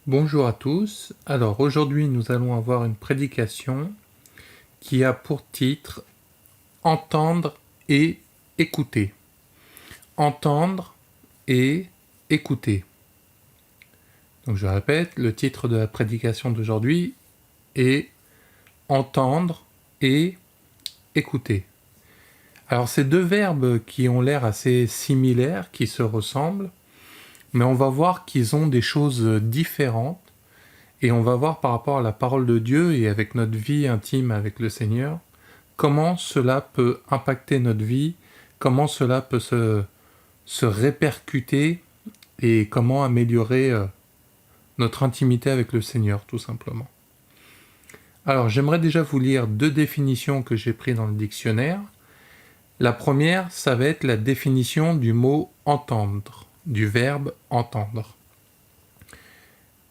Bonjour à tous. Alors aujourd'hui nous allons avoir une prédication qui a pour titre Entendre et écouter. Entendre et écouter. Donc je répète, le titre de la prédication d'aujourd'hui est Entendre et écouter. Alors c'est deux verbes qui ont l'air assez similaires, qui se ressemblent, mais on va voir qu'ils ont des choses différentes. Et on va voir par rapport à la parole de Dieu et avec notre vie intime avec le Seigneur, comment cela peut impacter notre vie, comment cela peut se répercuter et comment améliorer notre intimité avec le Seigneur, tout simplement. Alors, j'aimerais déjà vous lire deux définitions que j'ai prises dans le dictionnaire. La première, ça va être la définition du mot « entendre », du verbe « entendre ».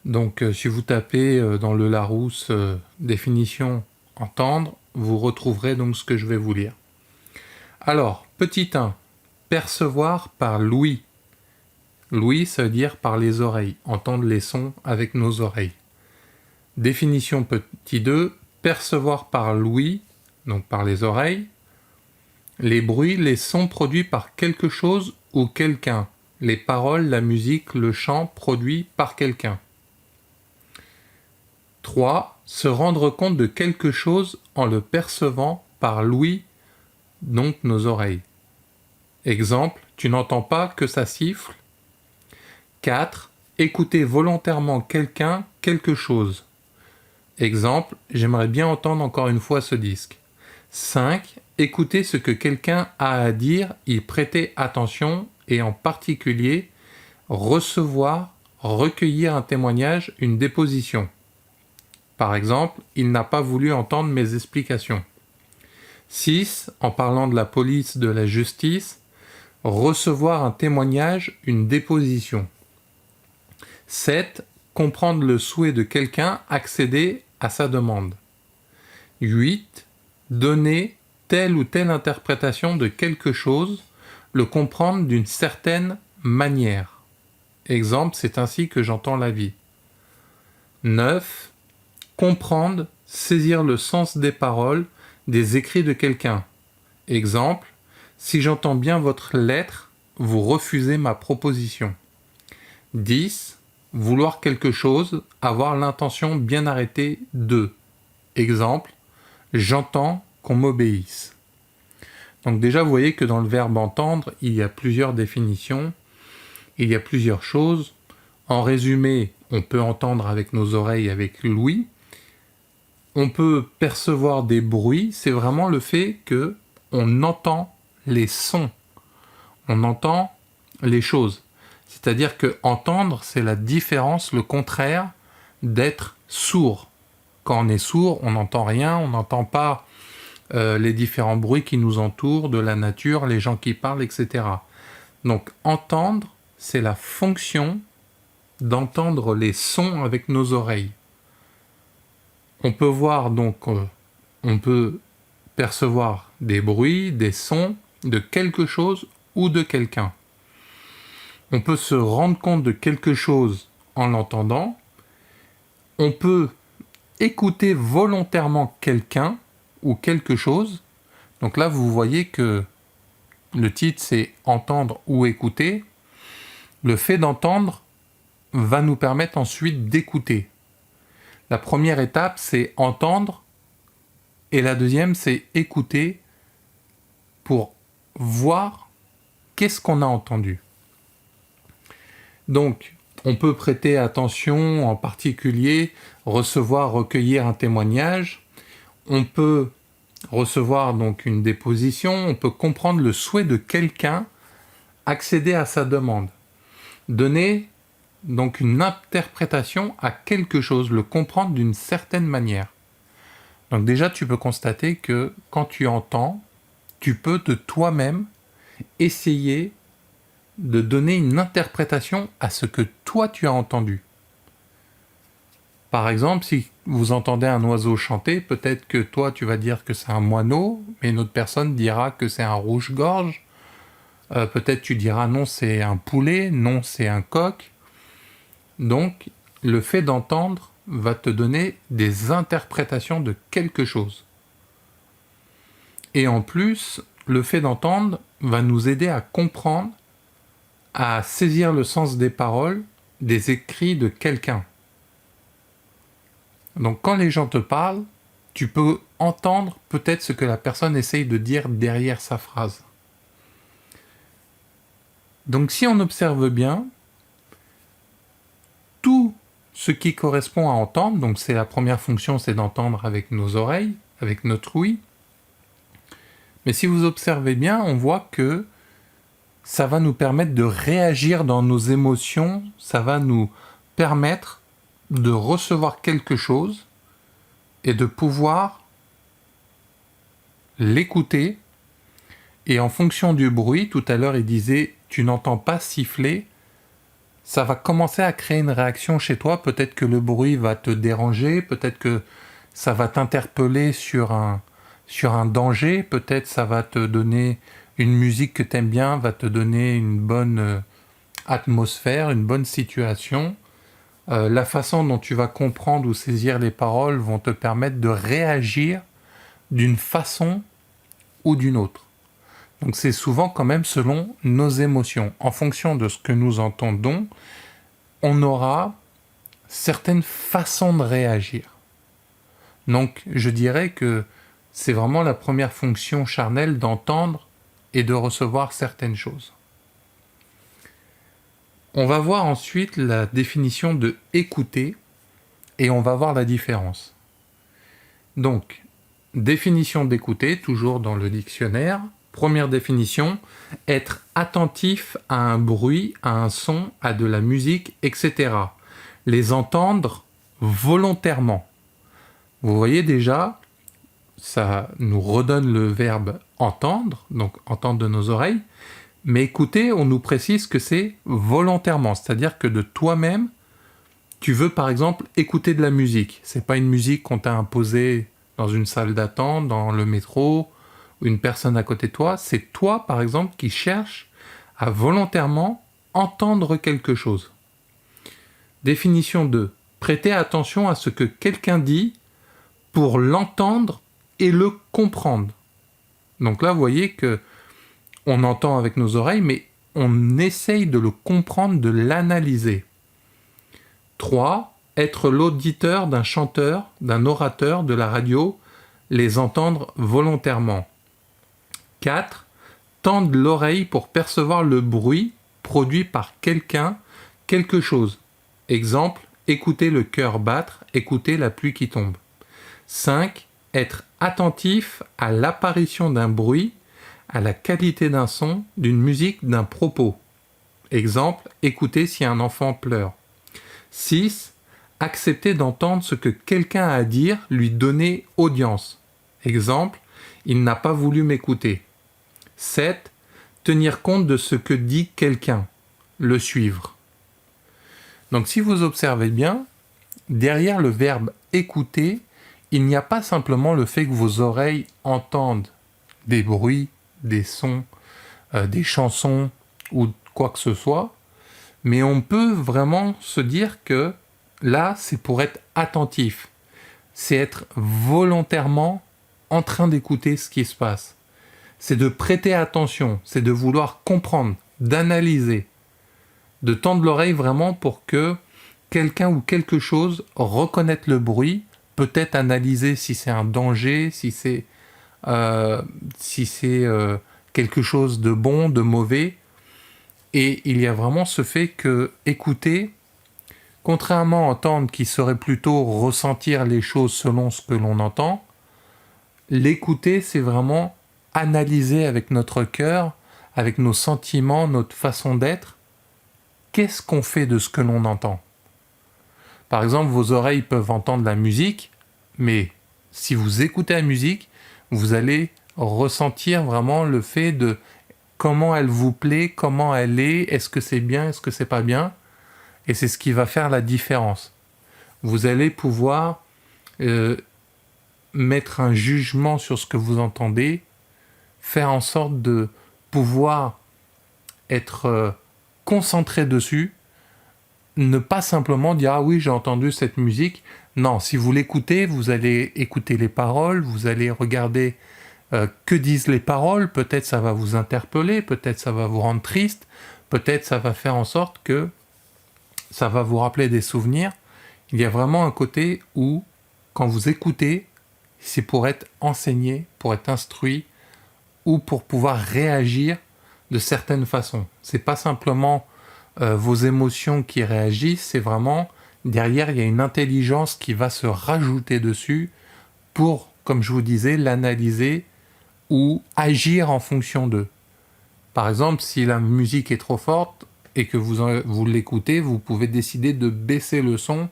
Donc, si vous tapez dans le Larousse définition entendre, vous retrouverez donc ce que je vais vous lire. Alors, petit 1, percevoir par l'ouïe. L'ouïe, ça veut dire par les oreilles, entendre les sons avec nos oreilles. Définition petit 2, percevoir par l'ouïe, donc par les oreilles, les bruits, les sons produits par quelque chose ou quelqu'un, les paroles, la musique, le chant produits par quelqu'un. 3. Se rendre compte de quelque chose en le percevant par l'ouïe, donc nos oreilles. Exemple, tu n'entends pas que ça siffle. 4. Écouter volontairement quelqu'un, quelque chose. Exemple, j'aimerais bien entendre encore une fois ce disque. 5. Écouter ce que quelqu'un a à dire, y prêter attention et en particulier recevoir, recueillir un témoignage, une déposition. Par exemple, il n'a pas voulu entendre mes explications. 6. En parlant de la police, de la justice, recevoir un témoignage, une déposition. 7. Comprendre le souhait de quelqu'un, accéder à sa demande. 8. Donner telle ou telle interprétation de quelque chose, le comprendre d'une certaine manière. Exemple, c'est ainsi que j'entends la vie. 9. Comprendre, saisir le sens des paroles, des écrits de quelqu'un. Exemple, si j'entends bien votre lettre, vous refusez ma proposition. 10. Vouloir quelque chose, avoir l'intention bien arrêtée de. Exemple, j'entends qu'on m'obéisse. Donc déjà, vous voyez que dans le verbe entendre, il y a plusieurs définitions, il y a plusieurs choses. En résumé, on peut entendre avec nos oreilles, avec l'ouïe. On peut percevoir des bruits, c'est vraiment le fait que on entend les sons, on entend les choses. C'est-à-dire que entendre, c'est la différence, le contraire d'être sourd. Quand on est sourd, on n'entend rien, on n'entend pas les différents bruits qui nous entourent, de la nature, les gens qui parlent, etc. Donc entendre, c'est la fonction d'entendre les sons avec nos oreilles. On peut voir donc, on peut percevoir des bruits, des sons de quelque chose ou de quelqu'un. On peut se rendre compte de quelque chose en l'entendant. On peut écouter volontairement quelqu'un ou quelque chose. Donc là, vous voyez que le titre, c'est « Entendre ou écouter ». Le fait d'entendre va nous permettre ensuite d'écouter. La première étape, c'est entendre, et la deuxième, c'est écouter pour voir qu'est-ce qu'on a entendu. Donc, on peut prêter attention, en particulier, recevoir, recueillir un témoignage. On peut recevoir donc une déposition, on peut comprendre le souhait de quelqu'un, accéder à sa demande, donner donc une interprétation à quelque chose, le comprendre d'une certaine manière. Donc déjà, tu peux constater que quand tu entends, tu peux de toi-même essayer de donner une interprétation à ce que toi tu as entendu. Par exemple, si vous entendez un oiseau chanter, peut-être que toi tu vas dire que c'est un moineau, mais une autre personne dira que c'est un rouge-gorge. Peut-être tu diras non, c'est un poulet, non, c'est un coq. Donc, le fait d'entendre va te donner des interprétations de quelque chose. Et en plus, le fait d'entendre va nous aider à comprendre, à saisir le sens des paroles, des écrits de quelqu'un. Donc quand les gens te parlent, tu peux entendre peut-être ce que la personne essaye de dire derrière sa phrase. Donc si on observe bien, tout ce qui correspond à entendre, donc c'est la première fonction, c'est d'entendre avec nos oreilles, avec notre ouïe. Mais si vous observez bien, on voit que ça va nous permettre de réagir dans nos émotions, ça va nous permettre de recevoir quelque chose et de pouvoir l'écouter. Et en fonction du bruit, tout à l'heure il disait « tu n'entends pas siffler », ça va commencer à créer une réaction chez toi. Peut-être que le bruit va te déranger, peut-être que ça va t'interpeller sur un danger, peut-être ça va te donner une musique que tu aimes bien, va te donner une bonne atmosphère, une bonne situation. La façon dont tu vas comprendre ou saisir les paroles vont te permettre de réagir d'une façon ou d'une autre. Donc c'est souvent quand même selon nos émotions. En fonction de ce que nous entendons, on aura certaines façons de réagir. Donc je dirais que c'est vraiment la première fonction charnelle d'entendre et de recevoir certaines choses. On va voir ensuite la définition de écouter et on va voir la différence. Donc, définition d'écouter, toujours dans le dictionnaire. Première définition, être attentif à un bruit, à un son, à de la musique, etc. Les entendre volontairement. Vous voyez déjà, ça nous redonne le verbe entendre, donc entendre de nos oreilles, mais écouter, on nous précise que c'est volontairement, c'est-à-dire que de toi-même, tu veux par exemple écouter de la musique. C'est pas une musique qu'on t'a imposée dans une salle d'attente, dans le métro, ou une personne à côté de toi. C'est toi par exemple qui cherches à volontairement entendre quelque chose. Définition 2. Prêter attention à ce que quelqu'un dit pour l'entendre et le comprendre. Donc là, vous voyez que on entend avec nos oreilles, mais on essaye de le comprendre, de l'analyser. 3. Être l'auditeur d'un chanteur, d'un orateur, de la radio, les entendre volontairement. 4. Tendre l'oreille pour percevoir le bruit produit par quelqu'un, quelque chose. Exemple, écouter le cœur battre, écouter la pluie qui tombe. 5. Être attentif à l'apparition d'un bruit, à la qualité d'un son, d'une musique, d'un propos. Exemple, écouter si un enfant pleure. 6. Accepter d'entendre ce que quelqu'un a à dire, lui donner audience. Exemple, il n'a pas voulu m'écouter. 7. Tenir compte de ce que dit quelqu'un, le suivre. Donc si vous observez bien, derrière le verbe écouter, il n'y a pas simplement le fait que vos oreilles entendent des bruits, des sons, des chansons ou quoi que ce soit, mais on peut vraiment se dire que là, c'est pour être attentif. C'est être volontairement en train d'écouter ce qui se passe. C'est de prêter attention, c'est de vouloir comprendre, d'analyser, de tendre l'oreille vraiment pour que quelqu'un ou quelque chose reconnaisse le bruit, peut-être analyser si c'est un danger, si c'est quelque chose de bon, de mauvais. Et il y a vraiment ce fait que écouter, contrairement à entendre qui serait plutôt ressentir les choses selon ce que l'on entend, l'écouter c'est vraiment analyser avec notre cœur, avec nos sentiments, notre façon d'être, qu'est-ce qu'on fait de ce que l'on entend. Par exemple, vos oreilles peuvent entendre la musique, mais si vous écoutez la musique, vous allez ressentir vraiment le fait de comment elle vous plaît, comment elle est ce que c'est bien, est-ce que c'est pas bien, et c'est ce qui va faire la différence. Vous allez pouvoir mettre un jugement sur ce que vous entendez, faire en sorte de pouvoir être concentré dessus, ne pas simplement dire « Ah oui, j'ai entendu cette musique ». Non, si vous l'écoutez, vous allez écouter les paroles, vous allez regarder que disent les paroles, peut-être ça va vous interpeller, peut-être ça va vous rendre triste, peut-être ça va faire en sorte que ça va vous rappeler des souvenirs. Il y a vraiment un côté où, quand vous écoutez, c'est pour être enseigné, pour être instruit, ou pour pouvoir réagir de certaines façons. C'est pas simplement vos émotions qui réagissent, c'est vraiment, derrière, il y a une intelligence qui va se rajouter dessus pour, comme je vous disais, l'analyser ou agir en fonction d'eux. Par exemple, si la musique est trop forte et que vous l'écoutez, vous pouvez décider de baisser le son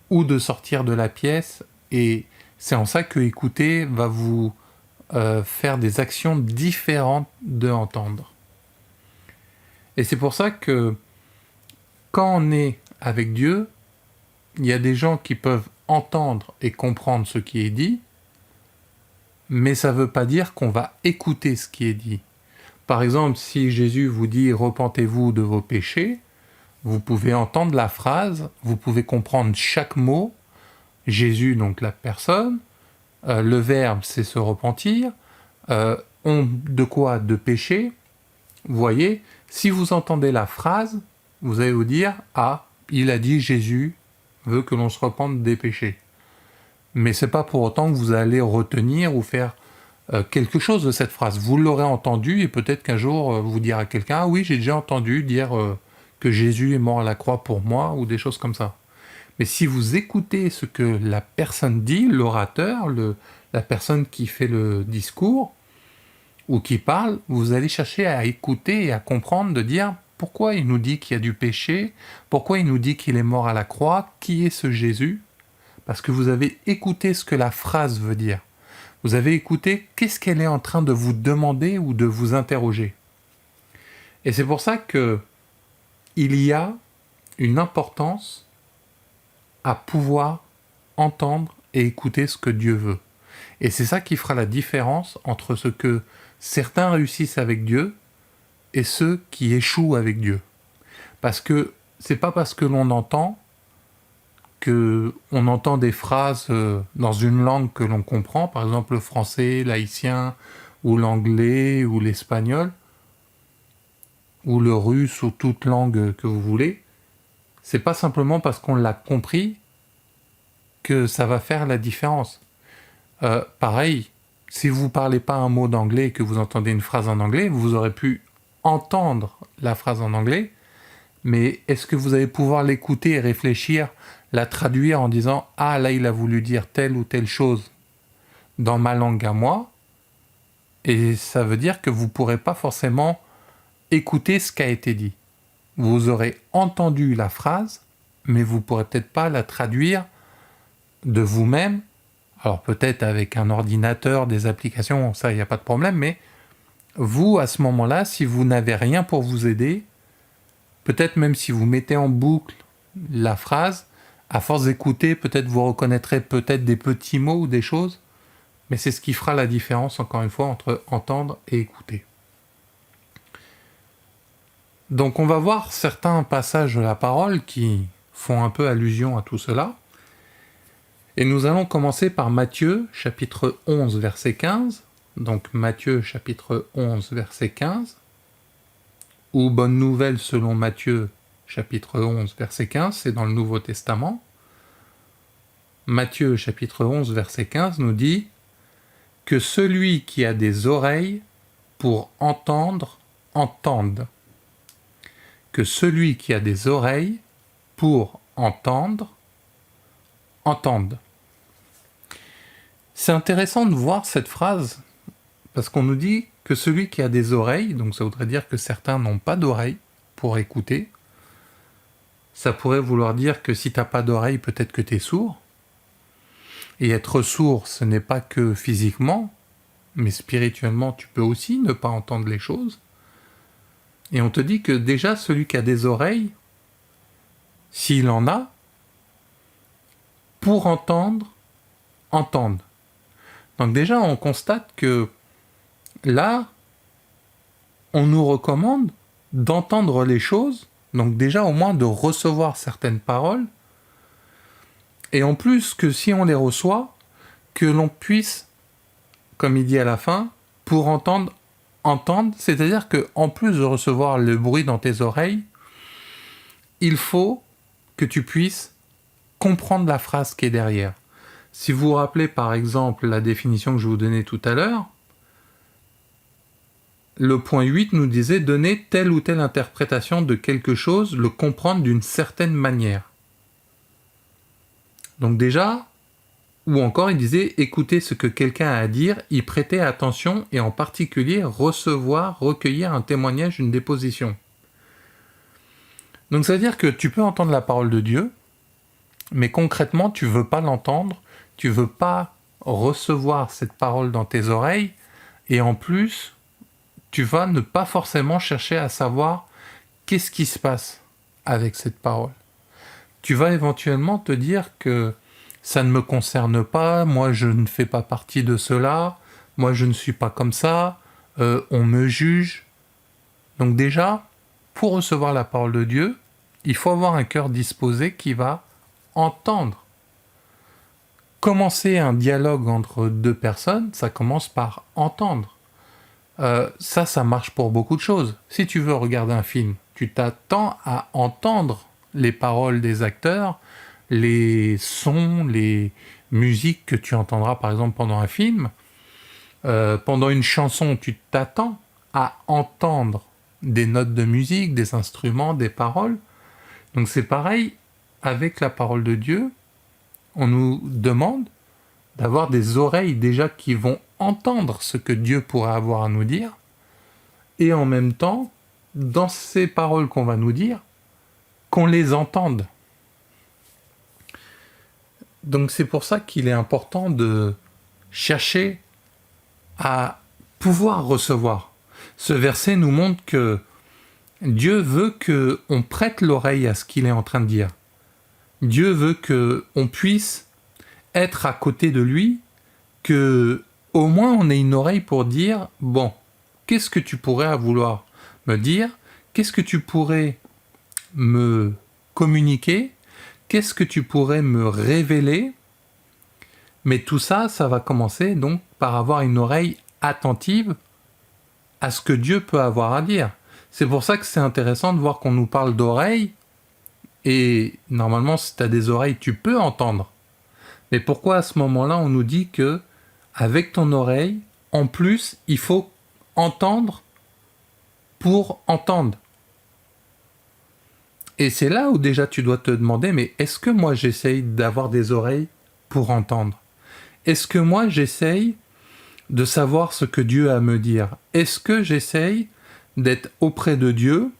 ou de sortir de la pièce, et c'est en ça que écouter va vous faire des actions différentes de entendre. Et c'est pour ça que quand on est avec Dieu, il y a des gens qui peuvent entendre et comprendre ce qui est dit, mais ça ne veut pas dire qu'on va écouter ce qui est dit. Par exemple, si Jésus vous dit « Repentez-vous de vos péchés », vous pouvez entendre la phrase, vous pouvez comprendre chaque mot, Jésus, donc la personne, le verbe, c'est se repentir, de quoi? De péché. Vous voyez, si vous entendez la phrase, vous allez vous dire « Ah, il a dit Jésus veut que l'on se repente des péchés ». Mais c'est pas pour autant que vous allez retenir ou faire quelque chose de cette phrase. Vous l'aurez entendu et peut-être qu'un jour vous direz à quelqu'un « Ah oui, j'ai déjà entendu dire que Jésus est mort à la croix pour moi » ou des choses comme ça. Mais si vous écoutez ce que la personne dit, l'orateur, la personne qui fait le discours ou qui parle, vous allez chercher à écouter et à comprendre, de dire pourquoi il nous dit qu'il y a du péché, pourquoi il nous dit qu'il est mort à la croix, qui est ce Jésus? Parce que vous avez écouté ce que la phrase veut dire. Vous avez écouté qu'est-ce qu'elle est en train de vous demander ou de vous interroger. Et c'est pour ça que il y a une importance à pouvoir entendre et écouter ce que Dieu veut. Et c'est ça qui fera la différence entre ce que certains réussissent avec Dieu et ceux qui échouent avec Dieu. Parce que c'est pas parce que l'on entend des phrases dans une langue que l'on comprend, par exemple le français, l'haïtien, ou l'anglais, ou l'espagnol, ou le russe, ou toute langue que vous voulez, c'est pas simplement parce qu'on l'a compris que ça va faire la différence. Pareil, si vous parlez pas un mot d'anglais et que vous entendez une phrase en anglais, vous aurez pu entendre la phrase en anglais, mais est-ce que vous allez pouvoir l'écouter et réfléchir, la traduire en disant « Ah, là, il a voulu dire telle ou telle chose dans ma langue à moi », et ça veut dire que vous ne pourrez pas forcément écouter ce qui a été dit. Vous aurez entendu la phrase, mais vous ne pourrez peut-être pas la traduire de vous-même. Alors peut-être avec un ordinateur, des applications, ça, il n'y a pas de problème, mais vous, à ce moment-là, si vous n'avez rien pour vous aider, peut-être même si vous mettez en boucle la phrase, à force d'écouter, peut-être vous reconnaîtrez peut-être des petits mots ou des choses, mais c'est ce qui fera la différence, encore une fois, entre entendre et écouter. Donc on va voir certains passages de la parole qui font un peu allusion à tout cela. Et nous allons commencer par Matthieu, chapitre 11, verset 15. Donc Matthieu, chapitre 11, verset 15. Ou Bonne Nouvelle selon Matthieu, chapitre 11, verset 15, c'est dans le Nouveau Testament. Matthieu, chapitre 11, verset 15, nous dit « Que celui qui a des oreilles pour entendre, entende. Que celui qui a des oreilles pour entendre, entende. » C'est intéressant de voir cette phrase, parce qu'on nous dit que celui qui a des oreilles, donc ça voudrait dire que certains n'ont pas d'oreilles pour écouter. Ça pourrait vouloir dire que si tu n'as pas d'oreilles, peut-être que tu es sourd. Et être sourd, ce n'est pas que physiquement, mais spirituellement, tu peux aussi ne pas entendre les choses. Et on te dit que déjà, celui qui a des oreilles, s'il en a, pour entendre, entende. Donc déjà, on constate que là, on nous recommande d'entendre les choses Donc déjà, au moins de recevoir certaines paroles, et en plus que si on les reçoit, que l'on puisse, comme il dit à la fin, pour entendre, c'est-à-dire que en plus de recevoir le bruit dans tes oreilles, il faut que tu puisses comprendre la phrase qui est derrière. Si vous vous rappelez par exemple la définition que je vous donnais tout à l'heure, le point 8 nous disait donner telle ou telle interprétation de quelque chose, le comprendre d'une certaine manière. Donc déjà, ou encore il disait écouter ce que quelqu'un a à dire, y prêter attention et en particulier recevoir, recueillir un témoignage, une déposition. Donc ça veut dire que tu peux entendre la parole de Dieu, mais concrètement tu veux pas l'entendre, tu veux pas recevoir cette parole dans tes oreilles, et en plus tu vas ne pas forcément chercher à savoir qu'est-ce qui se passe avec cette parole. Tu vas éventuellement te dire que ça ne me concerne pas, moi je ne fais pas partie de cela, moi je ne suis pas comme ça, on me juge. Donc déjà, pour recevoir la parole de Dieu, il faut avoir un cœur disposé qui va entendre. Commencer un dialogue entre deux personnes, ça commence par entendre. Ça marche pour beaucoup de choses. Si tu veux regarder un film, tu t'attends à entendre les paroles des acteurs, les sons, les musiques que tu entendras par exemple pendant un film. Pendant une chanson, tu t'attends à entendre des notes de musique, des instruments, des paroles. Donc c'est pareil avec la parole de Dieu. On nous demande d'avoir des oreilles déjà qui vont entendre ce que Dieu pourrait avoir à nous dire, et en même temps, dans ces paroles qu'on va nous dire, qu'on les entende. Donc c'est pour ça qu'il est important de chercher à pouvoir recevoir. Ce verset nous montre que Dieu veut qu'on prête l'oreille à ce qu'il est en train de dire. Dieu veut qu'on puisse être à côté de lui, que au moins on ait une oreille pour dire « Bon, qu'est-ce que tu pourrais vouloir me dire? Qu'est-ce que tu pourrais me communiquer? Qu'est-ce que tu pourrais me révéler ?» Mais tout ça, ça va commencer donc par avoir une oreille attentive à ce que Dieu peut avoir à dire. C'est pour ça que c'est intéressant de voir qu'on nous parle d'oreilles, et normalement si tu as des oreilles, tu peux entendre. Mais pourquoi à ce moment-là on nous dit que avec ton oreille, en plus, il faut entendre pour entendre. Et c'est là où déjà tu dois te demander, mais est-ce que moi j'essaye d'avoir des oreilles pour entendre? Est-ce que moi j'essaye de savoir ce que Dieu a à me dire? Est-ce que j'essaye d'être auprès de Dieu?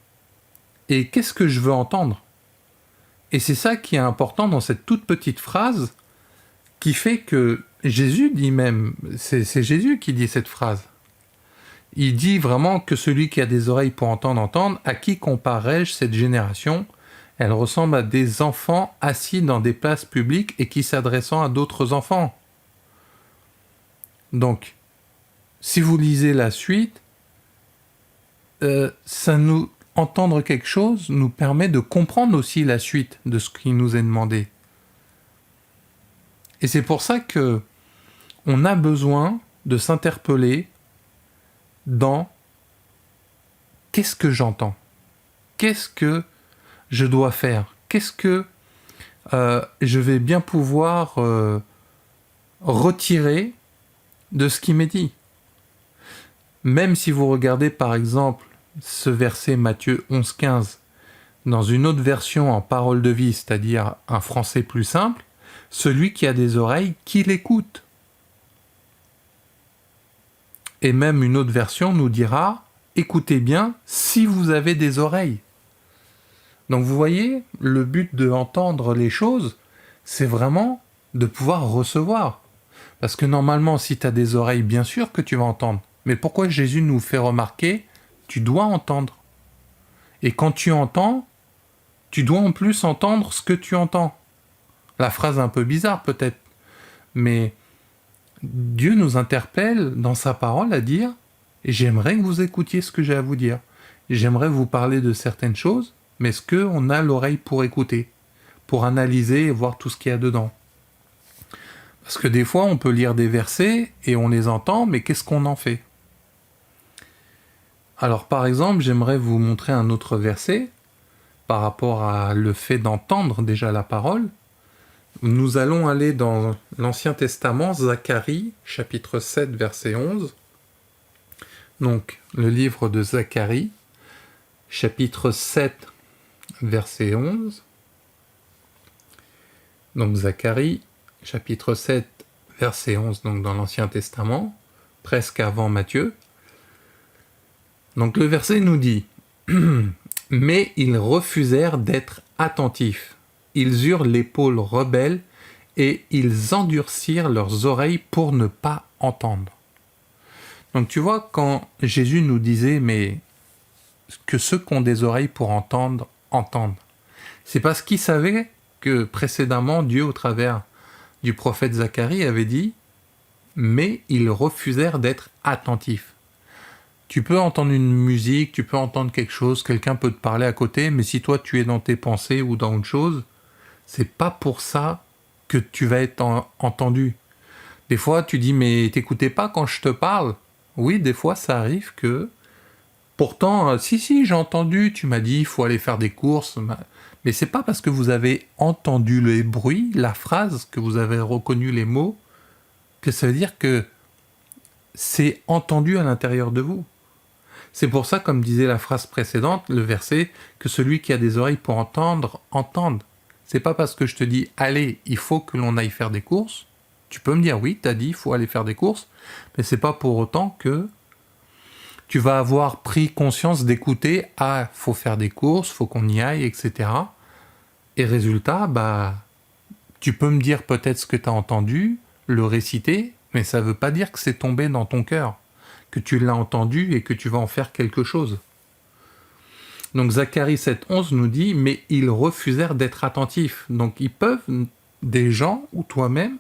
Et qu'est-ce que je veux entendre? Et c'est ça qui est important dans cette toute petite phrase qui fait que Jésus dit même, c'est Jésus qui dit cette phrase. Il dit vraiment que celui qui a des oreilles pour entendre, entende. À qui comparerai-je cette génération? Elle ressemble à des enfants assis dans des places publiques et qui s'adressant à d'autres enfants. Donc, si vous lisez la suite, entendre quelque chose nous permet de comprendre aussi la suite de ce qui nous est demandé. Et c'est pour ça que on a besoin de s'interpeller dans qu'est-ce que j'entends? Qu'est-ce que je dois faire? Qu'est-ce que je vais bien pouvoir retirer de ce qui m'est dit? Même si vous regardez par exemple ce verset Matthieu 11,15 dans une autre version en parole de vie, c'est-à-dire un français plus simple, celui qui a des oreilles, qu'il écoute. Et même une autre version nous dira « Écoutez bien si vous avez des oreilles ». Donc vous voyez, le but de entendre les choses, c'est vraiment de pouvoir recevoir. Parce que normalement, si tu as des oreilles, bien sûr que tu vas entendre. Mais pourquoi Jésus nous fait remarquer « Tu dois entendre ». Et quand tu entends, tu dois en plus entendre ce que tu entends. La phrase est un peu bizarre peut-être, mais Dieu nous interpelle dans sa parole à dire « J'aimerais que vous écoutiez ce que j'ai à vous dire. J'aimerais vous parler de certaines choses, mais est-ce qu'on a l'oreille pour écouter, pour analyser et voir tout ce qu'il y a dedans? Parce que des fois, on peut lire des versets et on les entend, mais qu'est-ce qu'on en fait? Alors par exemple, j'aimerais vous montrer un autre verset par rapport à le fait d'entendre déjà la parole. Nous allons aller dans l'Ancien Testament, Zacharie, chapitre 7, verset 11. Donc, le livre de Zacharie, chapitre 7, verset 11. Donc, Zacharie, chapitre 7, verset 11, donc dans l'Ancien Testament, presque avant Matthieu. Donc, le verset nous dit « Mais ils refusèrent d'être attentifs. Ils eurent l'épaule rebelle et ils endurcirent leurs oreilles pour ne pas entendre. » Donc tu vois, quand Jésus nous disait « Mais que ceux qui ont des oreilles pour entendre, entendent », c'est parce qu'il savait que précédemment, Dieu, au travers du prophète Zacharie, avait dit « Mais ils refusèrent d'être attentifs. » Tu peux entendre une musique, tu peux entendre quelque chose, quelqu'un peut te parler à côté, mais si toi tu es dans tes pensées ou dans autre chose, c'est pas pour ça que tu vas être entendu. Des fois, tu dis, mais t'écoutais pas quand je te parle? Oui, des fois, ça arrive que... Pourtant, si, j'ai entendu, tu m'as dit, il faut aller faire des courses. Mais c'est pas parce que vous avez entendu le bruit, la phrase, que vous avez reconnu les mots, que ça veut dire que c'est entendu à l'intérieur de vous. C'est pour ça, comme disait la phrase précédente, le verset, que celui qui a des oreilles pour entendre, entende. C'est pas parce que je te dis, allez, il faut que l'on aille faire des courses. Tu peux me dire, oui, t'as dit, il faut aller faire des courses, mais c'est pas pour autant que tu vas avoir pris conscience d'écouter, ah, faut faire des courses, faut qu'on y aille, etc. Et résultat, tu peux me dire peut-être ce que tu as entendu, le réciter, mais ça veut pas dire que c'est tombé dans ton cœur, que tu l'as entendu et que tu vas en faire quelque chose. Donc Zacharie 7.11 nous dit « Mais ils refusèrent d'être attentifs ». Donc ils peuvent, des gens ou toi-même,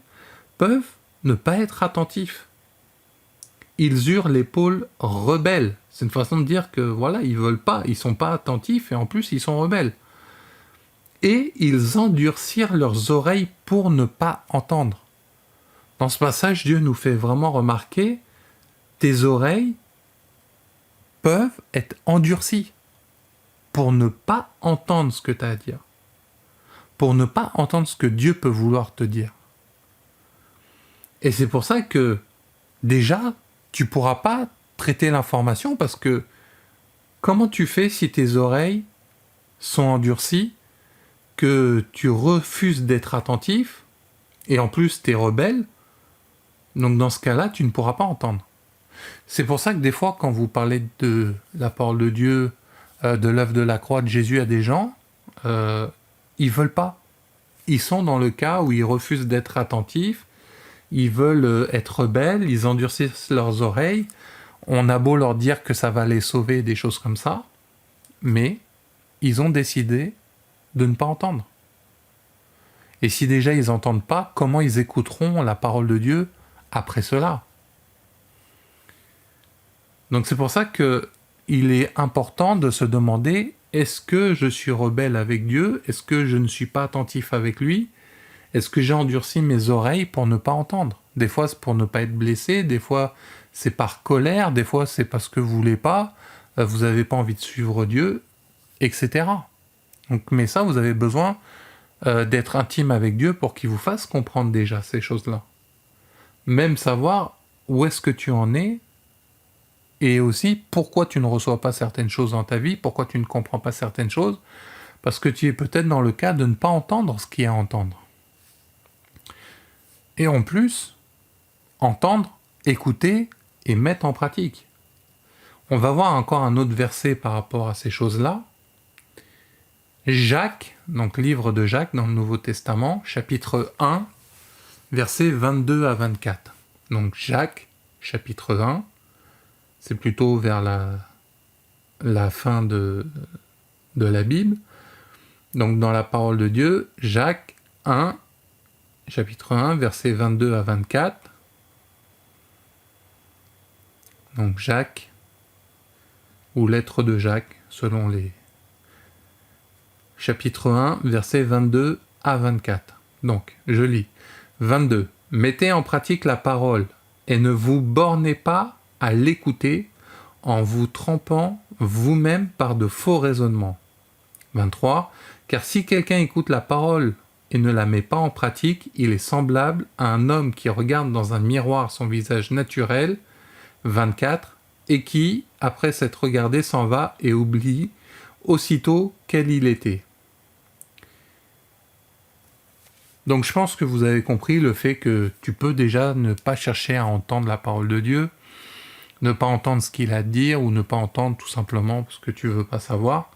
peuvent ne pas être attentifs. Ils eurent l'épaule rebelle. C'est une façon de dire que voilà, ils veulent pas, ils sont pas attentifs et en plus ils sont rebelles. Et ils endurcirent leurs oreilles pour ne pas entendre. Dans ce passage, Dieu nous fait vraiment remarquer tes oreilles peuvent être endurcies pour ne pas entendre ce que tu as à dire, pour ne pas entendre ce que Dieu peut vouloir te dire. Et c'est pour ça que, déjà, tu ne pourras pas traiter l'information parce que comment tu fais si tes oreilles sont endurcies, que tu refuses d'être attentif, et en plus tu es rebelle, donc dans ce cas-là, tu ne pourras pas entendre. C'est pour ça que des fois, quand vous parlez de la parole de Dieu, de l'œuvre de la croix de Jésus à des gens, ils veulent pas. Ils sont dans le cas où ils refusent d'être attentifs, ils veulent être rebelles, ils endurcissent leurs oreilles, on a beau leur dire que ça va les sauver, des choses comme ça, mais ils ont décidé de ne pas entendre. Et si déjà ils n'entendent pas, comment ils écouteront la parole de Dieu après cela? Donc c'est pour ça qu'il est important de se demander, est-ce que je suis rebelle avec Dieu? Est-ce que je ne suis pas attentif avec lui? Est-ce que j'ai endurci mes oreilles pour ne pas entendre? Des fois c'est pour ne pas être blessé, des fois c'est par colère, des fois c'est parce que vous voulez pas, vous n'avez pas envie de suivre Dieu, etc. Donc, mais ça, vous avez besoin d'être intime avec Dieu pour qu'il vous fasse comprendre déjà ces choses-là. Même savoir où est-ce que tu en es, et aussi pourquoi tu ne reçois pas certaines choses dans ta vie, pourquoi tu ne comprends pas certaines choses, parce que tu es peut-être dans le cas de ne pas entendre ce qu'il y a à entendre. Et en plus, entendre, écouter et mettre en pratique. On va voir encore un autre verset par rapport à ces choses-là. Jacques, donc livre de Jacques dans le Nouveau Testament, chapitre 1, versets 22 à 24. Donc Jacques, chapitre 1, c'est plutôt vers la fin de la Bible. Donc dans la parole de Dieu, Jacques 1, chapitre 1, versets 22 à 24. Donc Jacques, ou lettre de Jacques, selon chapitre 1, versets 22 à 24. Donc, je lis. 22. Mettez en pratique la parole et ne vous bornez pas à l'écouter en vous trompant vous-même par de faux raisonnements. 23. Car si quelqu'un écoute la parole et ne la met pas en pratique, il est semblable à un homme qui regarde dans un miroir son visage naturel. 24. Et qui, après s'être regardé, s'en va et oublie aussitôt quel il était. Donc je pense que vous avez compris le fait que tu peux déjà ne pas chercher à entendre la parole de Dieu, ne pas entendre ce qu'il a à dire ou ne pas entendre tout simplement parce que tu veux pas savoir.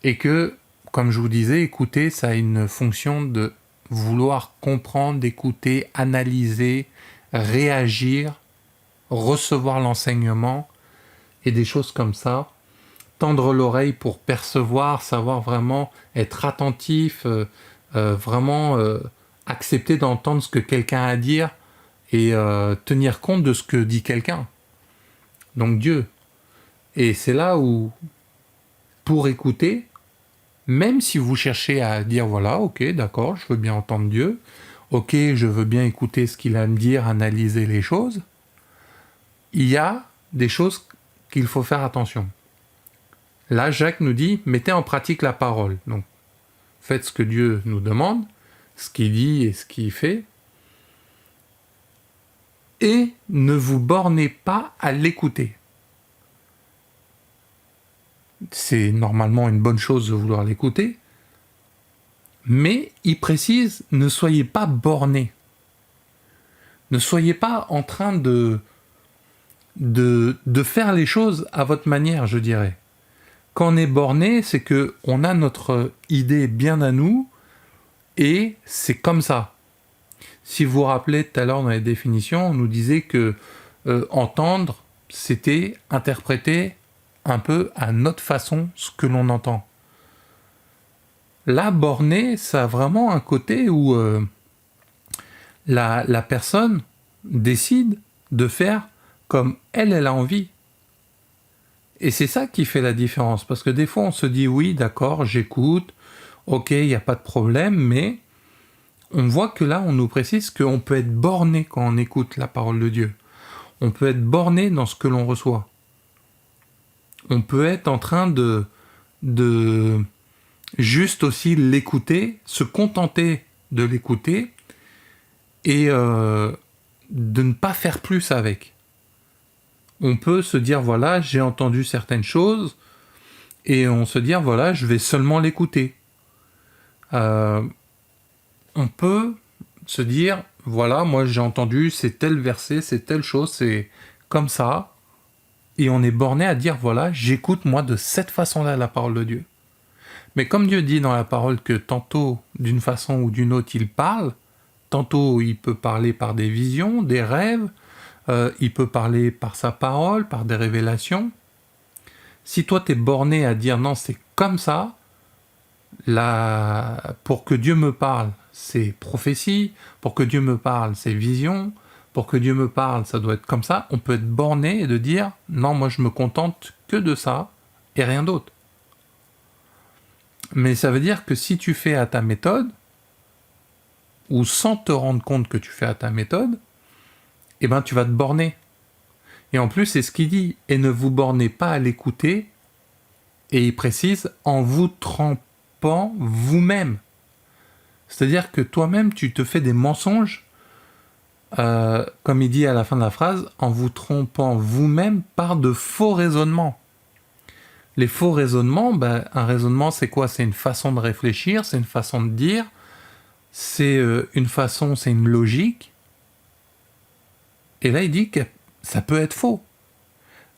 Et que, comme je vous disais, écouter, ça a une fonction de vouloir comprendre, d'écouter, analyser, réagir, recevoir l'enseignement et des choses comme ça. Tendre l'oreille pour percevoir, savoir vraiment être attentif, vraiment accepter d'entendre ce que quelqu'un a à dire et tenir compte de ce que dit quelqu'un. Donc Dieu. Et c'est là où, pour écouter, même si vous cherchez à dire voilà, ok, d'accord, je veux bien entendre Dieu, ok, je veux bien écouter ce qu'il a à me dire, analyser les choses, il y a des choses qu'il faut faire attention. Là, Jacques nous dit, mettez en pratique la parole. Donc, faites ce que Dieu nous demande, ce qu'il dit et ce qu'il fait, et ne vous bornez pas à l'écouter. C'est normalement une bonne chose de vouloir l'écouter, mais il précise, ne soyez pas bornés. Ne soyez pas en train de faire les choses à votre manière, je dirais. Quand on est borné, c'est qu'on a notre idée bien à nous, et c'est comme ça. Si vous vous rappelez tout à l'heure dans les définitions, on nous disait que entendre, c'était interpréter un peu à notre façon ce que l'on entend. Là, borné, ça a vraiment un côté où la personne décide de faire comme elle a envie. Et c'est ça qui fait la différence, parce que des fois on se dit oui, d'accord, j'écoute, ok, il n'y a pas de problème, mais on voit que là on nous précise qu'on peut être borné quand on écoute la parole de Dieu. On peut être borné dans ce que l'on reçoit. On peut être en train de juste aussi l'écouter, se contenter de l'écouter et de ne pas faire plus avec. On peut se dire, voilà, j'ai entendu certaines choses, et on se dire, voilà, je vais seulement l'écouter. On peut se dire, voilà, moi j'ai entendu, c'est tel verset, c'est telle chose, c'est comme ça, et on est borné à dire, voilà, j'écoute moi de cette façon-là la parole de Dieu. Mais comme Dieu dit dans la parole que tantôt, d'une façon ou d'une autre, il parle, tantôt il peut parler par des visions, des rêves, il peut parler par sa parole, par des révélations. Si toi t'es borné à dire non, c'est comme ça, pour que Dieu me parle, c'est prophétie, pour que Dieu me parle, c'est vision, pour que Dieu me parle, ça doit être comme ça, on peut être borné et de dire non, moi je me contente que de ça et rien d'autre. Mais ça veut dire que si tu fais à ta méthode, ou sans te rendre compte que tu fais à ta méthode, eh ben tu vas te borner. Et en plus, c'est ce qu'il dit, et ne vous bornez pas à l'écouter, et il précise, en vous trompant vous-même. C'est-à-dire que toi-même, tu te fais des mensonges, comme il dit à la fin de la phrase, en vous trompant vous-même par de faux raisonnements. Les faux raisonnements, un raisonnement, c'est quoi? C'est une façon de réfléchir, c'est une façon de dire, c'est une façon, c'est une logique. Et là, il dit que ça peut être faux.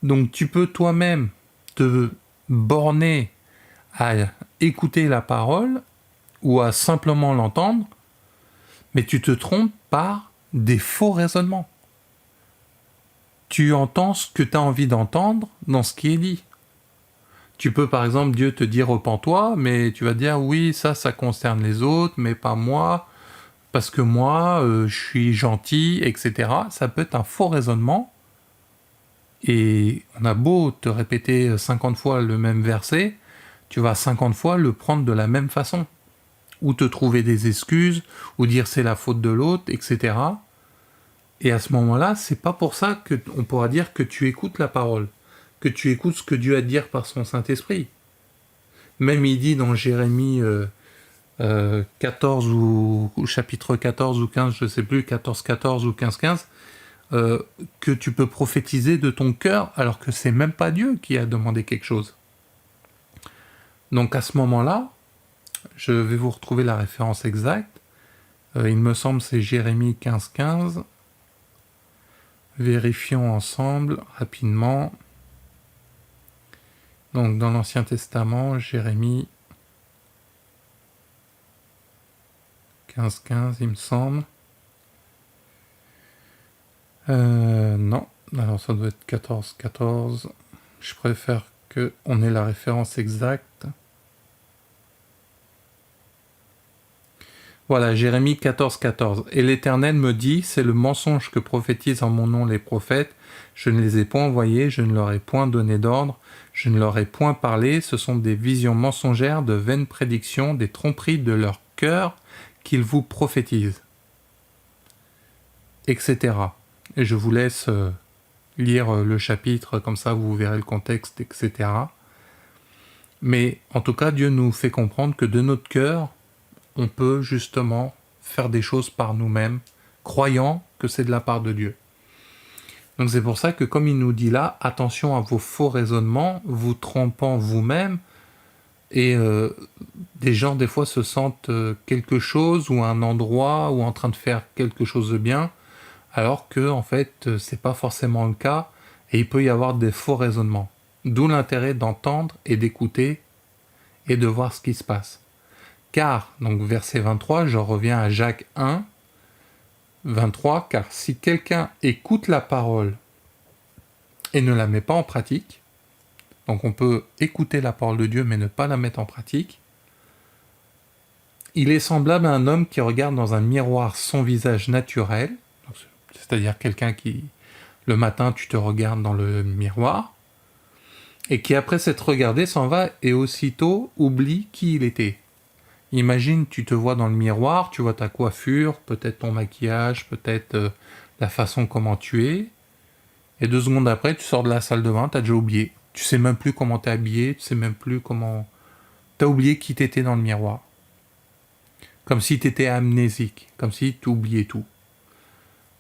Donc, tu peux toi-même te borner à écouter la parole ou à simplement l'entendre, mais tu te trompes par des faux raisonnements. Tu entends ce que tu as envie d'entendre dans ce qui est dit. Tu peux, par exemple, Dieu te dire repens-toi, mais tu vas dire oui, ça concerne les autres, mais pas moi, parce que moi, je suis gentil, etc. Ça peut être un faux raisonnement. Et on a beau te répéter 50 fois le même verset, tu vas 50 fois le prendre de la même façon. Ou te trouver des excuses, ou dire c'est la faute de l'autre, etc. Et à ce moment-là, c'est pas pour ça qu'on pourra dire que tu écoutes la parole, que tu écoutes ce que Dieu a à dire par son Saint-Esprit. Même il dit dans Jérémie 14 ou chapitre 14 ou 15, je sais plus, 14 ou 15, que tu peux prophétiser de ton cœur alors que c'est même pas Dieu qui a demandé quelque chose. Donc à ce moment-là, je vais vous retrouver la référence exacte. Il me semble c'est Jérémie 15. Vérifions ensemble rapidement. Donc dans l'Ancien Testament, Jérémie 15, il me semble. Non, alors ça doit être 14. Je préfère qu'on ait la référence exacte. Voilà, Jérémie 14. Et l'Éternel me dit, c'est le mensonge que prophétisent en mon nom les prophètes. Je ne les ai point envoyés, je ne leur ai point donné d'ordre, je ne leur ai point parlé. Ce sont des visions mensongères, de vaines prédictions, des tromperies de leur cœur qu'ils vous prophétisent. Etc. Et je vous laisse lire le chapitre, comme ça vous verrez le contexte, etc. Mais en tout cas, Dieu nous fait comprendre que de notre cœur, on peut justement faire des choses par nous-mêmes, croyant que c'est de la part de Dieu. Donc c'est pour ça que comme il nous dit là, attention à vos faux raisonnements, vous trompant vous-même, et des gens des fois se sentent quelque chose ou un endroit ou en train de faire quelque chose de bien, alors que en fait c'est pas forcément le cas, et il peut y avoir des faux raisonnements. D'où l'intérêt d'entendre et d'écouter et de voir ce qui se passe. Car, donc verset 23, je reviens à Jacques 1, 23, car si quelqu'un écoute la parole et ne la met pas en pratique, donc on peut écouter la parole de Dieu mais ne pas la mettre en pratique, il est semblable à un homme qui regarde dans un miroir son visage naturel, c'est-à-dire quelqu'un qui, le matin, tu te regardes dans le miroir, et qui après s'être regardé s'en va et aussitôt oublie qui il était. Imagine, tu te vois dans le miroir, tu vois ta coiffure, peut-être ton maquillage, peut-être la façon comment tu es, et 2 secondes après, tu sors de la salle de bain, t'as déjà oublié. Tu sais même plus comment t'es habillé, tu sais même plus comment... T'as oublié qui t'étais dans le miroir. Comme si t'étais amnésique, comme si tu oubliais tout.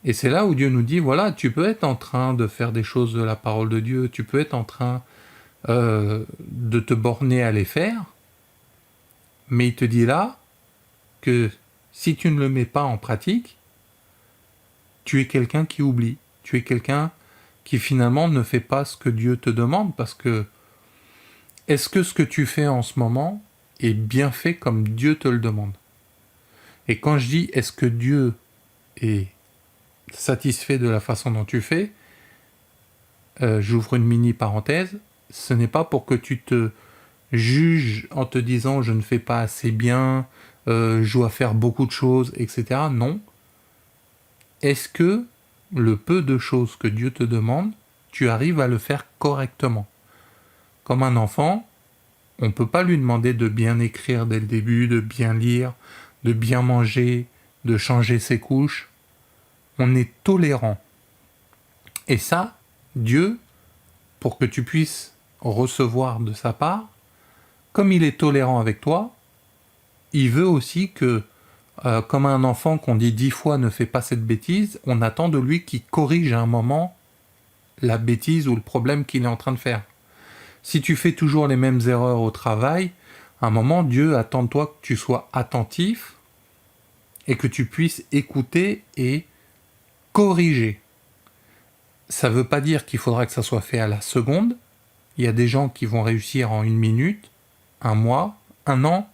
Et c'est là où Dieu nous dit, voilà, tu peux être en train de faire des choses de la parole de Dieu, tu peux être en train de te borner à les faire, mais il te dit là que si tu ne le mets pas en pratique, tu es quelqu'un qui oublie. Tu es quelqu'un qui finalement ne fait pas ce que Dieu te demande, parce que est-ce que ce que tu fais en ce moment est bien fait comme Dieu te le demande? Et quand je dis est-ce que Dieu est satisfait de la façon dont tu fais, j'ouvre une mini parenthèse, ce n'est pas pour que tu te juge en te disant je ne fais pas assez bien, je dois faire beaucoup de choses, etc. Non. Est-ce que le peu de choses que Dieu te demande, tu arrives à le faire correctement? Comme un enfant, on ne peut pas lui demander de bien écrire dès le début, de bien lire, de bien manger, de changer ses couches. On est tolérant. Et ça, Dieu, pour que tu puisses recevoir de sa part, comme il est tolérant avec toi, il veut aussi que, comme un enfant qu'on dit 10 fois ne fait pas cette bêtise, on attend de lui qu'il corrige à un moment la bêtise ou le problème qu'il est en train de faire. Si tu fais toujours les mêmes erreurs au travail, à un moment, Dieu attend de toi que tu sois attentif et que tu puisses écouter et corriger. Ça ne veut pas dire qu'il faudra que ça soit fait à la seconde. Il y a des gens qui vont réussir en 1 minute, 1 mois, 1 an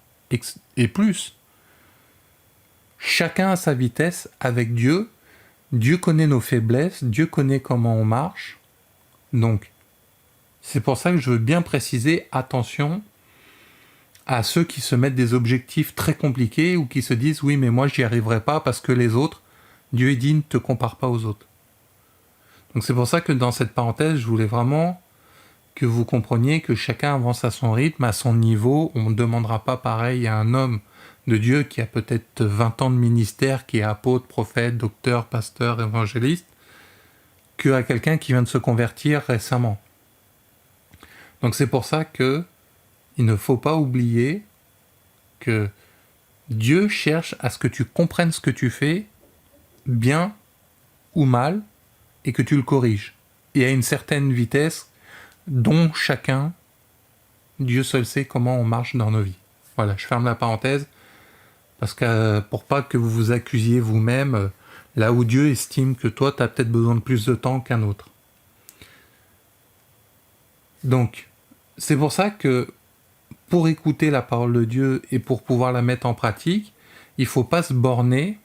et plus. Chacun a sa vitesse avec Dieu. Dieu connaît nos faiblesses, Dieu connaît comment on marche. Donc, c'est pour ça que je veux bien préciser, attention à ceux qui se mettent des objectifs très compliqués ou qui se disent « oui, mais moi, j'y arriverai pas parce que les autres, Dieu dit, ne te compare pas aux autres ». Donc c'est pour ça que dans cette parenthèse, je voulais vraiment que vous compreniez que chacun avance à son rythme, à son niveau. On ne demandera pas pareil à un homme de Dieu qui a peut-être 20 ans de ministère, qui est apôtre, prophète, docteur, pasteur, évangéliste, qu'à quelqu'un qui vient de se convertir récemment. Donc c'est pour ça que il ne faut pas oublier que Dieu cherche à ce que tu comprennes ce que tu fais, bien ou mal, et que tu le corriges. Et à une certaine vitesse dont chacun, Dieu seul sait comment on marche dans nos vies. Voilà, je ferme la parenthèse, parce que pour pas que vous vous accusiez vous-même, là où Dieu estime que toi, tu as peut-être besoin de plus de temps qu'un autre. Donc, c'est pour ça que pour écouter la parole de Dieu et pour pouvoir la mettre en pratique, il ne faut pas se borner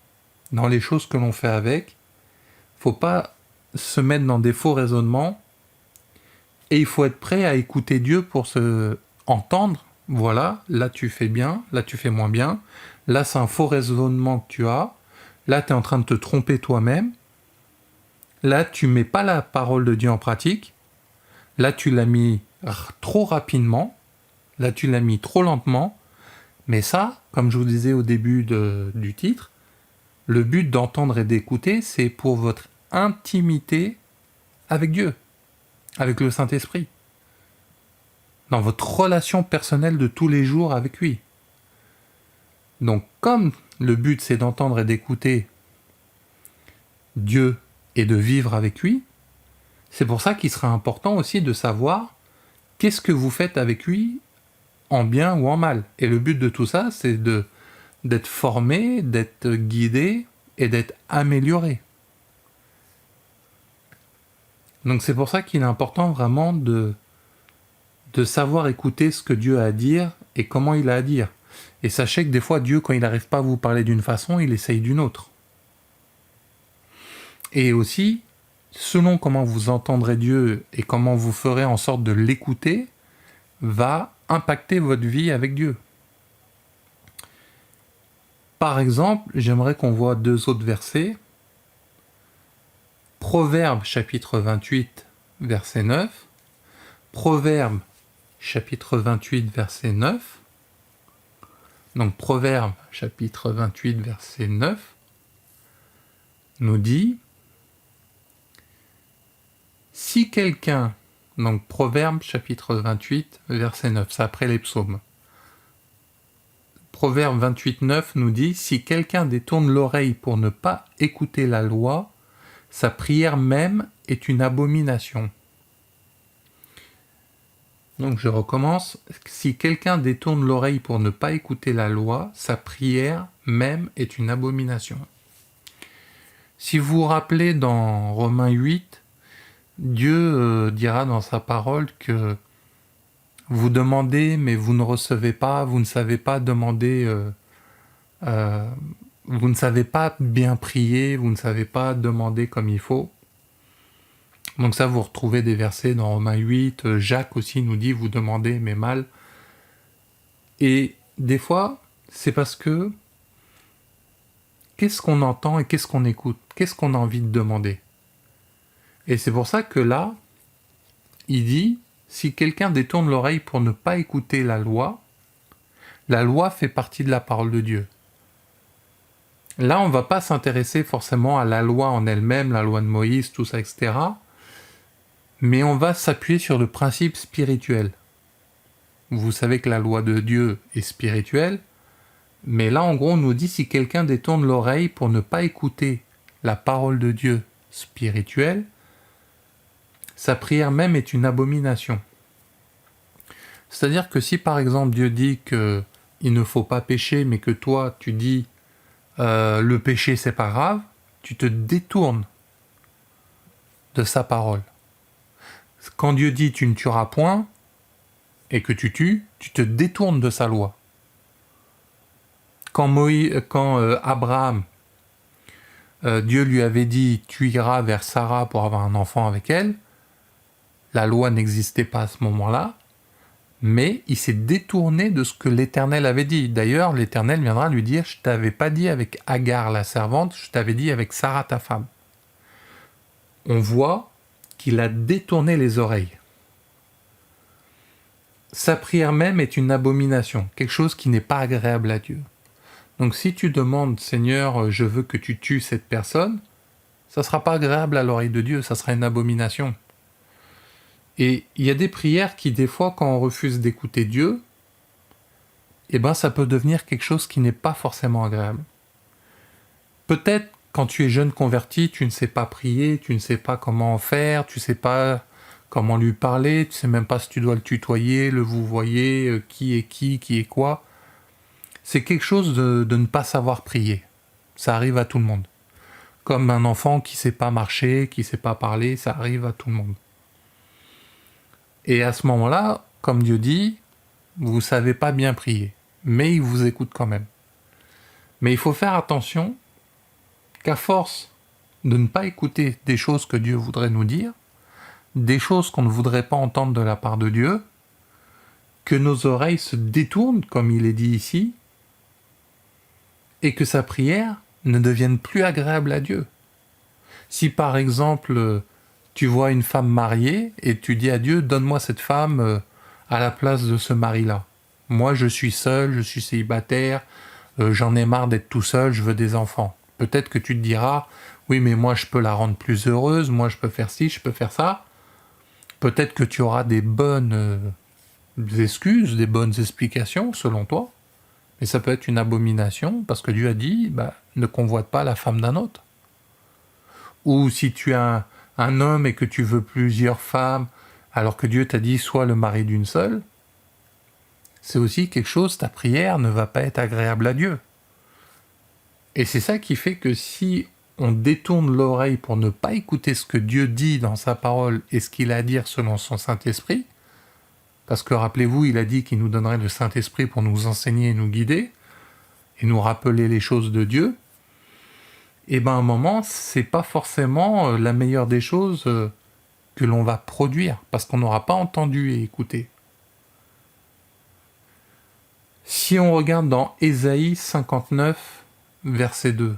dans les choses que l'on fait avec. Il ne faut pas se mettre dans des faux raisonnements. Et il faut être prêt à écouter Dieu pour se entendre. Voilà, là tu fais bien, là tu fais moins bien. Là c'est un faux raisonnement que tu as. Là tu es en train de te tromper toi-même. Là tu mets pas la parole de Dieu en pratique. Là tu l'as mis trop rapidement. Là tu l'as mis trop lentement. Mais ça, comme je vous disais au début du titre, le but d'entendre et d'écouter, c'est pour votre intimité avec Dieu, avec le Saint-Esprit, dans votre relation personnelle de tous les jours avec lui. Donc comme le but c'est d'entendre et d'écouter Dieu et de vivre avec lui, c'est pour ça qu'il sera important aussi de savoir qu'est-ce que vous faites avec lui en bien ou en mal. Et le but de tout ça, c'est d'être formé, d'être guidé et d'être amélioré. Donc c'est pour ça qu'il est important vraiment de savoir écouter ce que Dieu a à dire et comment il a à dire. Et sachez que des fois, Dieu, quand il n'arrive pas à vous parler d'une façon, il essaye d'une autre. Et aussi, selon comment vous entendrez Dieu et comment vous ferez en sorte de l'écouter, va impacter votre vie avec Dieu. Par exemple, j'aimerais qu'on voit 2 autres versets. Proverbes chapitre 28, verset 9. Proverbes chapitre 28, verset 9. Donc Proverbes chapitre 28, verset 9 nous dit « Si quelqu'un » donc Proverbes chapitre 28, verset 9, c'est après les psaumes. Proverbe 28, 9 nous dit « Si quelqu'un détourne l'oreille pour ne pas écouter la loi, sa prière même est une abomination. » Donc je recommence. « Si quelqu'un détourne l'oreille pour ne pas écouter la loi, sa prière même est une abomination. » Si vous vous rappelez dans Romains 8, Dieu dira dans sa parole que vous demandez, mais vous ne recevez pas, vous ne savez pas demander, vous ne savez pas bien prier, vous ne savez pas demander comme il faut. Donc ça, vous retrouvez des versets dans Romains 8, Jacques aussi nous dit, vous demandez, mais mal. Et des fois, c'est parce que qu'est-ce qu'on entend et qu'est-ce qu'on écoute? Qu'est-ce qu'on a envie de demander? Et c'est pour ça que là, il dit, si quelqu'un détourne l'oreille pour ne pas écouter la loi fait partie de la parole de Dieu. Là, on ne va pas s'intéresser forcément à la loi en elle-même, la loi de Moïse, tout ça, etc. Mais on va s'appuyer sur le principe spirituel. Vous savez que la loi de Dieu est spirituelle, mais là, en gros, on nous dit si quelqu'un détourne l'oreille pour ne pas écouter la parole de Dieu spirituelle, sa prière même est une abomination. C'est-à-dire que si par exemple Dieu dit qu'il ne faut pas pécher, mais que toi tu dis le péché c'est pas grave, tu te détournes de sa parole. Quand Dieu dit tu ne tueras point et que tu tues, tu te détournes de sa loi. Quand Abraham, Dieu lui avait dit tu iras vers Sarah pour avoir un enfant avec elle, la loi n'existait pas à ce moment-là, mais il s'est détourné de ce que l'Éternel avait dit. D'ailleurs, l'Éternel viendra lui dire « Je t'avais pas dit avec Agar la servante, je t'avais dit avec Sarah ta femme. » On voit qu'il a détourné les oreilles. sa prière même est une abomination, quelque chose qui n'est pas agréable à Dieu. Donc si tu demandes, Seigneur, je veux que tu tues cette personne, ça ne sera pas agréable à l'oreille de Dieu, ça sera une abomination. Et il y a des prières qui, des fois, quand on refuse d'écouter Dieu, eh ben, ça peut devenir quelque chose qui n'est pas forcément agréable. Peut-être, quand tu es jeune converti, tu ne sais pas prier, tu ne sais pas comment en faire, tu ne sais pas comment lui parler, tu ne sais même pas si tu dois le tutoyer, le vouvoyer, qui est quoi. C'est quelque chose de ne pas savoir prier. Ça arrive à tout le monde. Comme un enfant qui ne sait pas marcher, qui ne sait pas parler, ça arrive à tout le monde. Et à ce moment-là, comme Dieu dit, vous ne savez pas bien prier, mais il vous écoute quand même. Mais il faut faire attention qu'à force de ne pas écouter des choses que Dieu voudrait nous dire, des choses qu'on ne voudrait pas entendre de la part de Dieu, que nos oreilles se détournent, comme il est dit ici, et que sa prière ne devienne plus agréable à Dieu. Si par exemple, tu vois une femme mariée et tu dis à Dieu, donne-moi cette femme à la place de ce mari-là. Moi, je suis seul, je suis célibataire, j'en ai marre d'être tout seul, je veux des enfants. Peut-être que tu te diras, oui, mais moi, je peux la rendre plus heureuse, moi, je peux faire ci, je peux faire ça. Peut-être que tu auras des bonnes excuses, des bonnes explications, selon toi. Mais ça peut être une abomination, parce que Dieu a dit, ne convoite pas la femme d'un autre. Ou si tu es un homme et que tu veux plusieurs femmes, alors que Dieu t'a dit sois le mari d'une seule, c'est aussi quelque chose, ta prière ne va pas être agréable à Dieu. Et c'est ça qui fait que si on détourne l'oreille pour ne pas écouter ce que Dieu dit dans sa parole et ce qu'il a à dire selon son Saint-Esprit, parce que rappelez-vous, il a dit qu'il nous donnerait le Saint-Esprit pour nous enseigner et nous guider, et nous rappeler les choses de Dieu, et à un moment, c'est pas forcément la meilleure des choses que l'on va produire, parce qu'on n'aura pas entendu et écouté. Si on regarde dans Ésaïe 59, verset 2,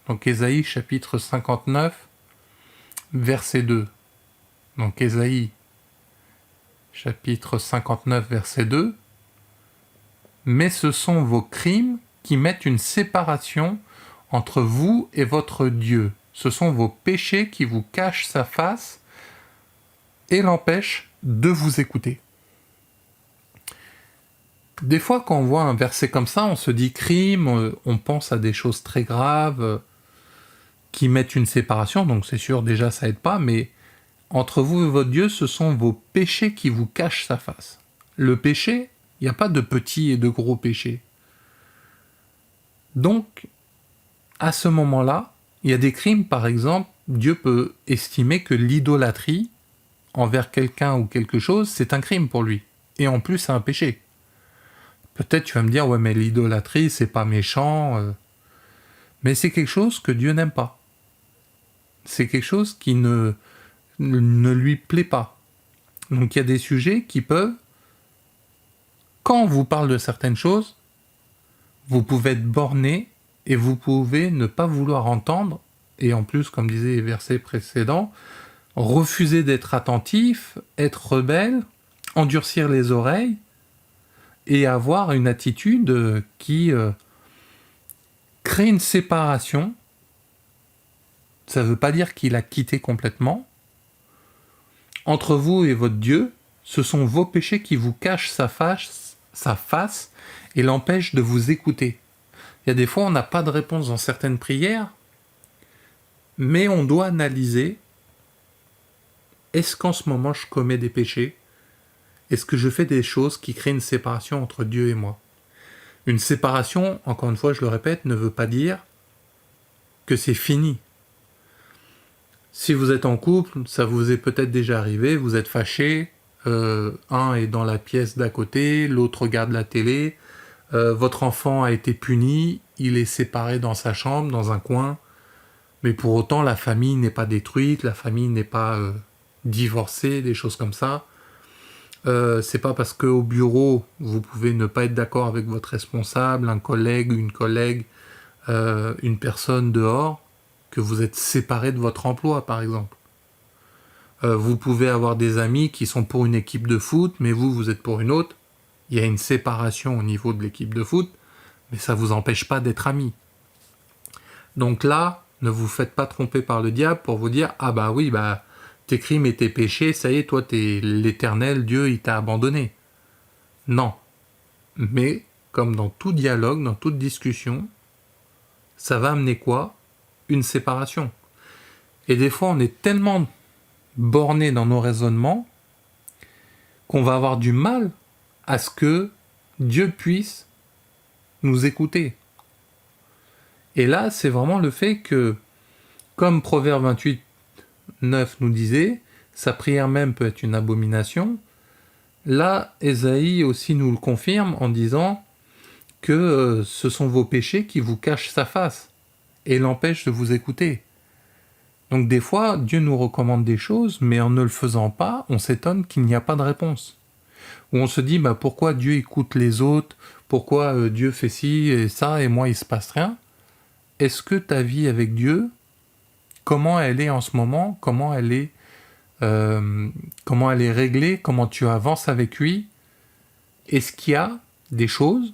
donc Ésaïe chapitre 59, verset 2, donc Ésaïe chapitre 59, verset 2, « Mais ce sont vos crimes qui mettent une séparation entre vous et votre Dieu. Ce sont vos péchés qui vous cachent sa face et l'empêchent de vous écouter. » Des fois, quand on voit un verset comme ça, on se dit crime, on pense à des choses très graves qui mettent une séparation, donc c'est sûr, déjà ça aide pas, mais entre vous et votre Dieu, ce sont vos péchés qui vous cachent sa face. Le péché, il n'y a pas de petits et de gros péchés. Donc, à ce moment-là, il y a des crimes, par exemple, Dieu peut estimer que l'idolâtrie envers quelqu'un ou quelque chose, c'est un crime pour lui. Et en plus, c'est un péché. Peut-être tu vas me dire, ouais, mais l'idolâtrie, c'est pas méchant. Mais c'est quelque chose que Dieu n'aime pas. C'est quelque chose qui ne lui plaît pas. Donc il y a des sujets qui peuvent, quand on vous parle de certaines choses, vous pouvez être borné et vous pouvez ne pas vouloir entendre, et en plus, comme disaient les versets précédents, refuser d'être attentif, être rebelle, endurcir les oreilles, et avoir une attitude qui crée une séparation. Ça ne veut pas dire qu'il a quitté complètement. Entre vous et votre Dieu, ce sont vos péchés qui vous cachent sa face et l'empêchent de vous écouter. Il y a des fois, on n'a pas de réponse dans certaines prières, mais on doit analyser, est-ce qu'en ce moment je commets des péchés ? Est-ce que je fais des choses qui créent une séparation entre Dieu et moi ? Une séparation, encore une fois, je le répète, ne veut pas dire que c'est fini. Si vous êtes en couple, ça vous est peut-être déjà arrivé, vous êtes fâchés, un est dans la pièce d'à côté, l'autre regarde la télé, votre enfant a été puni, il est séparé dans sa chambre, dans un coin, mais pour autant la famille n'est pas détruite, la famille n'est pas divorcée, des choses comme ça. C'est pas parce qu'au bureau, vous pouvez ne pas être d'accord avec votre responsable, un collègue, une collègue, une personne dehors, que vous êtes séparé de votre emploi, par exemple. Vous pouvez avoir des amis qui sont pour une équipe de foot, mais vous êtes pour une autre. il y a une séparation au niveau de l'équipe de foot, mais ça ne vous empêche pas d'être amis. Donc là, ne vous faites pas tromper par le diable pour vous dire « Ah bah oui, bah tes crimes et tes péchés, ça y est, toi t'es l'éternel, Dieu il t'a abandonné. » Non. Mais, comme dans tout dialogue, dans toute discussion, ça va amener quoi? Une séparation. Et des fois, on est tellement borné dans nos raisonnements qu'on va avoir du mal à ce que Dieu puisse nous écouter. Et là, c'est vraiment le fait que, comme Proverbe 28, 9 nous disait, sa prière même peut être une abomination. Là, Ésaïe aussi nous le confirme en disant que ce sont vos péchés qui vous cachent sa face et l'empêchent de vous écouter. Donc des fois, Dieu nous recommande des choses, mais en ne le faisant pas, on s'étonne qu'il n'y a pas de réponse. Ou on se dit, pourquoi Dieu écoute les autres? Pourquoi Dieu fait ci et ça et moi il se passe rien? Est-ce que ta vie avec Dieu, comment elle est en ce moment? Comment elle est réglée? Comment tu avances avec lui? Est-ce qu'il y a des choses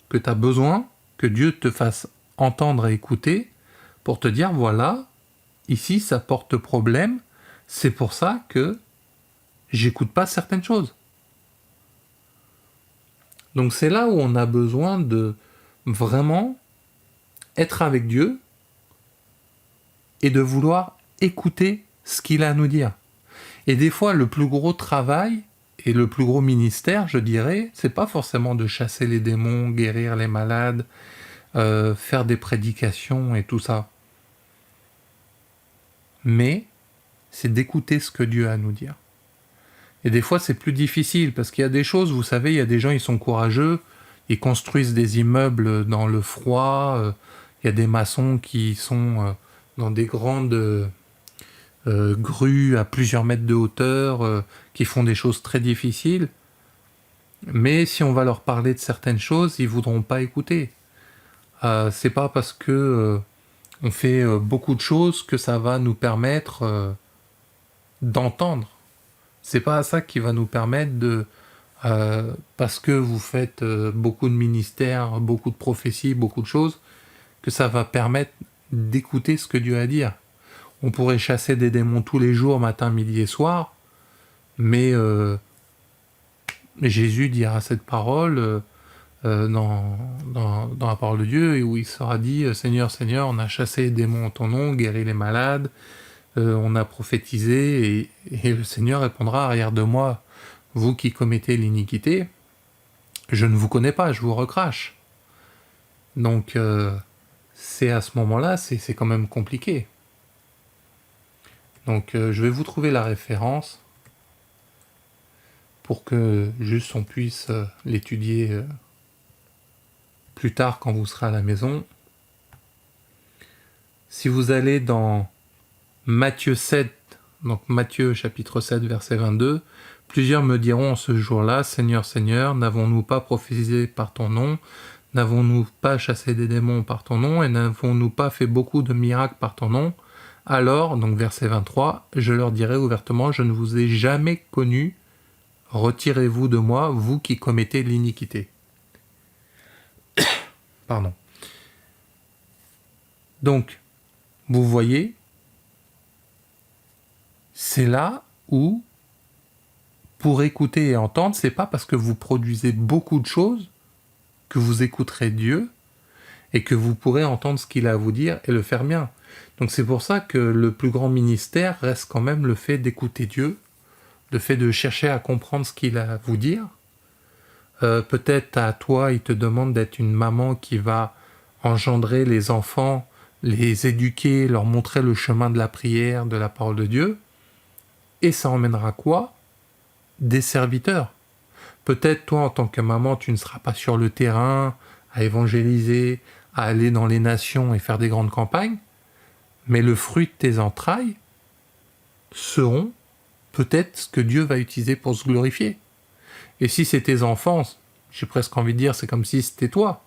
que tu as besoin que Dieu te fasse entendre et écouter pour te dire, voilà, ici ça porte problème, c'est pour ça que j'écoute pas certaines choses. Donc c'est là où on a besoin de vraiment être avec Dieu et de vouloir écouter ce qu'il a à nous dire. Et des fois, le plus gros travail et le plus gros ministère, je dirais, c'est pas forcément de chasser les démons, guérir les malades, faire des prédications et tout ça. Mais c'est d'écouter ce que Dieu a à nous dire. Et des fois, c'est plus difficile, parce qu'il y a des choses, vous savez, il y a des gens, ils sont courageux, ils construisent des immeubles dans le froid, il y a des maçons qui sont dans des grandes grues à plusieurs mètres de hauteur, qui font des choses très difficiles. Mais si on va leur parler de certaines choses, ils voudront pas écouter. C'est pas parce que on fait beaucoup de choses que ça va nous permettre d'entendre. C'est pas ça qui va nous permettre de... parce que vous faites beaucoup de ministères, beaucoup de prophéties, beaucoup de choses, que ça va permettre d'écouter ce que Dieu a à dire. On pourrait chasser des démons tous les jours, matin, midi et soir, mais Jésus dira cette parole dans la parole de Dieu, et où il sera dit « Seigneur, Seigneur, on a chassé les démons en ton nom, guéri les malades, on a prophétisé, et le Seigneur répondra « Arrière de moi, vous qui commettez l'iniquité, je ne vous connais pas, je vous recrache. » Donc, c'est à ce moment-là, c'est quand même compliqué. Donc, je vais vous trouver la référence pour que juste on puisse l'étudier plus tard quand vous serez à la maison. Si vous allez dans Matthieu 7, donc Matthieu chapitre 7 verset 22, « Plusieurs me diront en ce jour-là, Seigneur, Seigneur, n'avons-nous pas prophétisé par ton nom? N'avons-nous pas chassé des démons par ton nom? Et n'avons-nous pas fait beaucoup de miracles par ton nom? Alors, donc verset 23, je leur dirai ouvertement, je ne vous ai jamais connu, retirez-vous de moi, vous qui commettez l'iniquité. » Pardon. Donc, vous voyez, c'est là où, pour écouter et entendre, c'est pas parce que vous produisez beaucoup de choses que vous écouterez Dieu et que vous pourrez entendre ce qu'il a à vous dire et le faire bien. Donc c'est pour ça que le plus grand ministère reste quand même le fait d'écouter Dieu, le fait de chercher à comprendre ce qu'il a à vous dire. Peut-être à toi, il te demande d'être une maman qui va engendrer les enfants, les éduquer, leur montrer le chemin de la prière, de la parole de Dieu. Et ça emmènera quoi? Des serviteurs. Peut-être toi, en tant que maman, tu ne seras pas sur le terrain, à évangéliser, à aller dans les nations et faire des grandes campagnes, mais le fruit de tes entrailles seront peut-être ce que Dieu va utiliser pour se glorifier. Et si c'est tes enfants, j'ai presque envie de dire, c'est comme si c'était toi.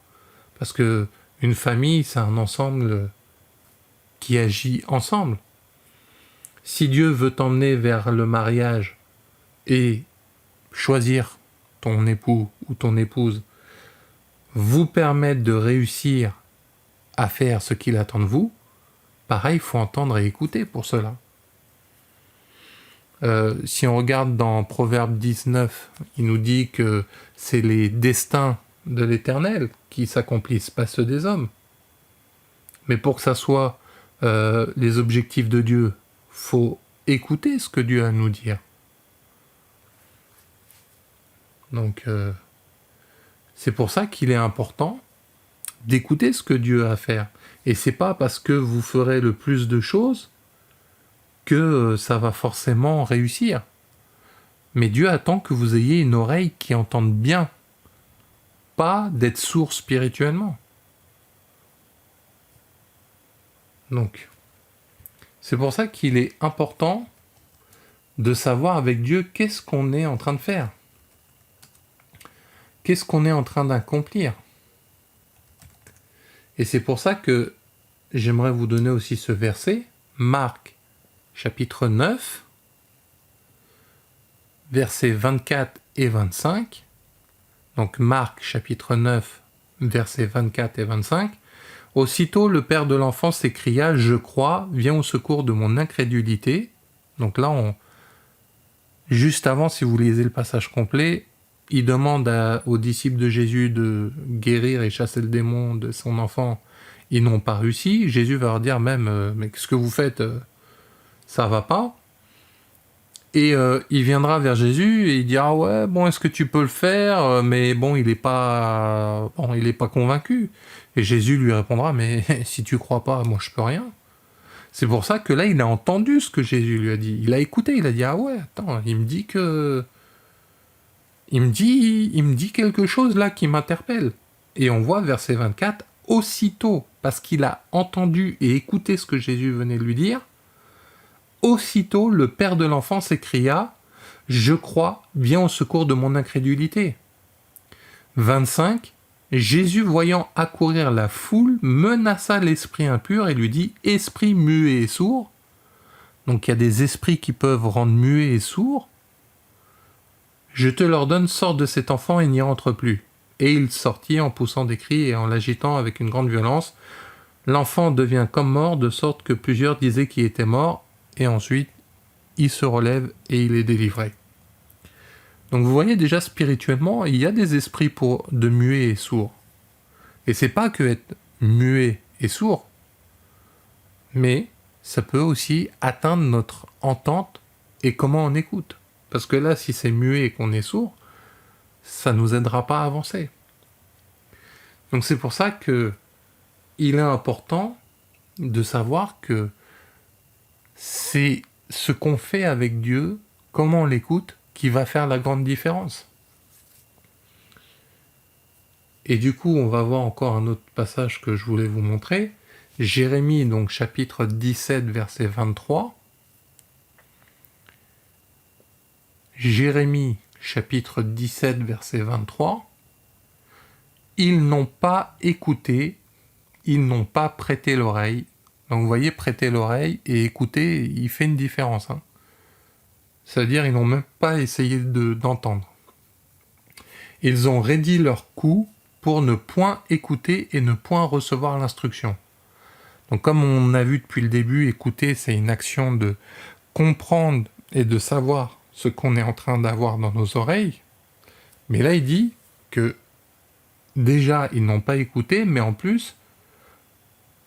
Parce que une famille, c'est un ensemble qui agit ensemble. Si Dieu veut t'emmener vers le mariage et choisir ton époux ou ton épouse, vous permettent de réussir à faire ce qu'il attend de vous, pareil, il faut entendre et écouter pour cela. Si on regarde dans Proverbe 19, il nous dit que c'est les destins de l'Éternel qui s'accomplissent, pas ceux des hommes. Mais pour que ça soit les objectifs de Dieu, faut écouter ce que Dieu a à nous dire. Donc, c'est pour ça qu'il est important d'écouter ce que Dieu a à faire. Et c'est pas parce que vous ferez le plus de choses que ça va forcément réussir. Mais Dieu attend que vous ayez une oreille qui entende bien, pas d'être sourd spirituellement. Donc, c'est pour ça qu'il est important de savoir avec Dieu qu'est-ce qu'on est en train de faire. Qu'est-ce qu'on est en train d'accomplir. Et c'est pour ça que j'aimerais vous donner aussi ce verset, Marc, chapitre 9, versets 24 et 25. Donc Marc, chapitre 9, versets 24 et 25. Aussitôt, le père de l'enfant s'écria « Je crois, viens au secours de mon incrédulité ». Donc là, juste avant, si vous lisez le passage complet, il demande aux disciples de Jésus de guérir et chasser le démon de son enfant. Ils n'ont pas réussi. Jésus va leur dire même « Mais ce que vous faites, ça va pas ». Et il viendra vers Jésus et il dira « Ouais, bon, est-ce que tu peux le faire ?» Mais bon, il est pas convaincu. Et Jésus lui répondra « Mais si tu crois pas, moi je peux rien. » C'est pour ça que là, il a entendu ce que Jésus lui a dit. Il a écouté, il a dit « Ah ouais, attends, il me dit quelque chose là qui m'interpelle. » Et on voit verset 24, aussitôt, parce qu'il a entendu et écouté ce que Jésus venait de lui dire, aussitôt le père de l'enfant s'écria « Je crois, viens au secours de mon incrédulité. » 25, Jésus voyant accourir la foule, menaça l'esprit impur et lui dit « Esprit muet et sourd ». Donc il y a des esprits qui peuvent rendre muets et sourds. « Je te l'ordonne, sors de cet enfant et n'y rentre plus. » Et il sortit en poussant des cris et en l'agitant avec une grande violence. L'enfant devient comme mort, de sorte que plusieurs disaient qu'il était mort, et ensuite il se relève et il est délivré. Donc vous voyez déjà spirituellement, il y a des esprits de muets et sourds. Et c'est pas que être muet et sourd, mais ça peut aussi atteindre notre entente et comment on écoute. Parce que là, si c'est muet et qu'on est sourd, ça nous aidera pas à avancer. Donc c'est pour ça que il est important de savoir que c'est ce qu'on fait avec Dieu, comment on l'écoute, qui va faire la grande différence. Et du coup, on va voir encore un autre passage que je voulais vous montrer. Jérémie, donc chapitre 17, verset 23. Jérémie, chapitre 17, verset 23. Ils n'ont pas écouté, ils n'ont pas prêté l'oreille. Donc vous voyez, prêter l'oreille et écouter, il fait une différence. C'est-à-dire, ils n'ont même pas essayé d'entendre. Ils ont raidi leur cou pour ne point écouter et ne point recevoir l'instruction. Donc comme on a vu depuis le début, écouter, c'est une action de comprendre et de savoir ce qu'on est en train d'avoir dans nos oreilles. Mais là, il dit que déjà, ils n'ont pas écouté, mais en plus,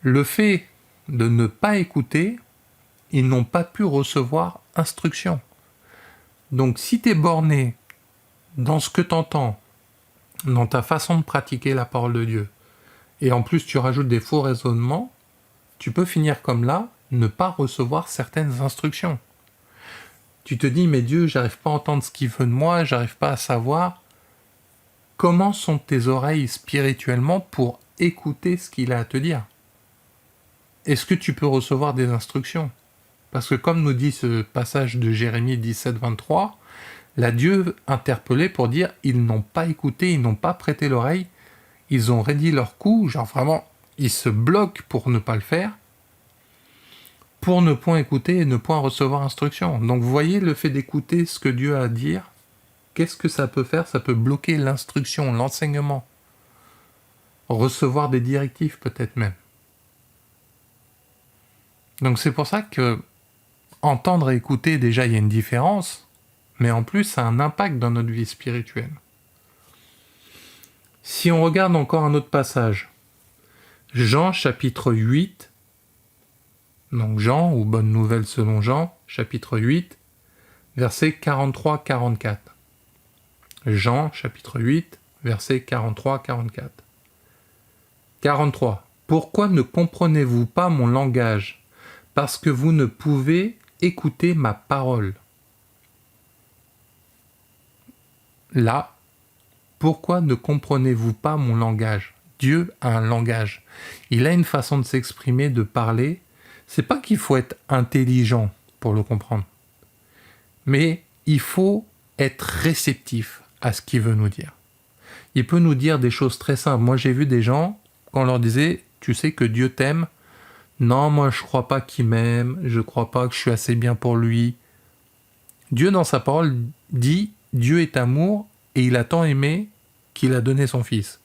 le fait de ne pas écouter, ils n'ont pas pu recevoir instruction. Donc si tu es borné dans ce que tu entends, dans ta façon de pratiquer la parole de Dieu, et en plus tu rajoutes des faux raisonnements, tu peux finir comme là, ne pas recevoir certaines instructions. Tu te dis, mais Dieu, j'arrive pas à entendre ce qu'il veut de moi, j'arrive pas à savoir. Comment sont tes oreilles spirituellement pour écouter ce qu'il a à te dire? Est-ce que tu peux recevoir des instructions? Parce que comme nous dit ce passage de Jérémie 17, 23, là Dieu interpellé pour dire ils n'ont pas écouté, ils n'ont pas prêté l'oreille, ils ont raidi leur cou, genre vraiment, ils se bloquent pour ne pas le faire, pour ne point écouter et ne point recevoir instruction. Donc vous voyez le fait d'écouter ce que Dieu a à dire, qu'est-ce que ça peut faire? Ça peut bloquer l'instruction, l'enseignement, recevoir des directives peut-être même. Donc c'est pour ça que entendre et écouter, déjà, il y a une différence, mais en plus, ça a un impact dans notre vie spirituelle. Si on regarde encore un autre passage, Jean chapitre 8, donc Jean, ou Bonne Nouvelle selon Jean, chapitre 8, versets 43-44. Jean chapitre 8, versets 43-44. 43. Pourquoi ne comprenez-vous pas mon langage? Parce que vous ne pouvez écouter ma parole. Là, pourquoi ne comprenez-vous pas mon langage? Dieu a un langage. Il a une façon de s'exprimer, de parler. C'est pas qu'il faut être intelligent pour le comprendre, mais il faut être réceptif à ce qu'il veut nous dire. Il peut nous dire des choses très simples. Moi, j'ai vu des gens, quand on leur disait « Tu sais que Dieu t'aime ?» Non, moi, je crois pas qu'il m'aime. Je crois pas que je suis assez bien pour lui. Dieu, dans sa parole, dit « Dieu est amour et il a tant aimé qu'il a donné son Fils. »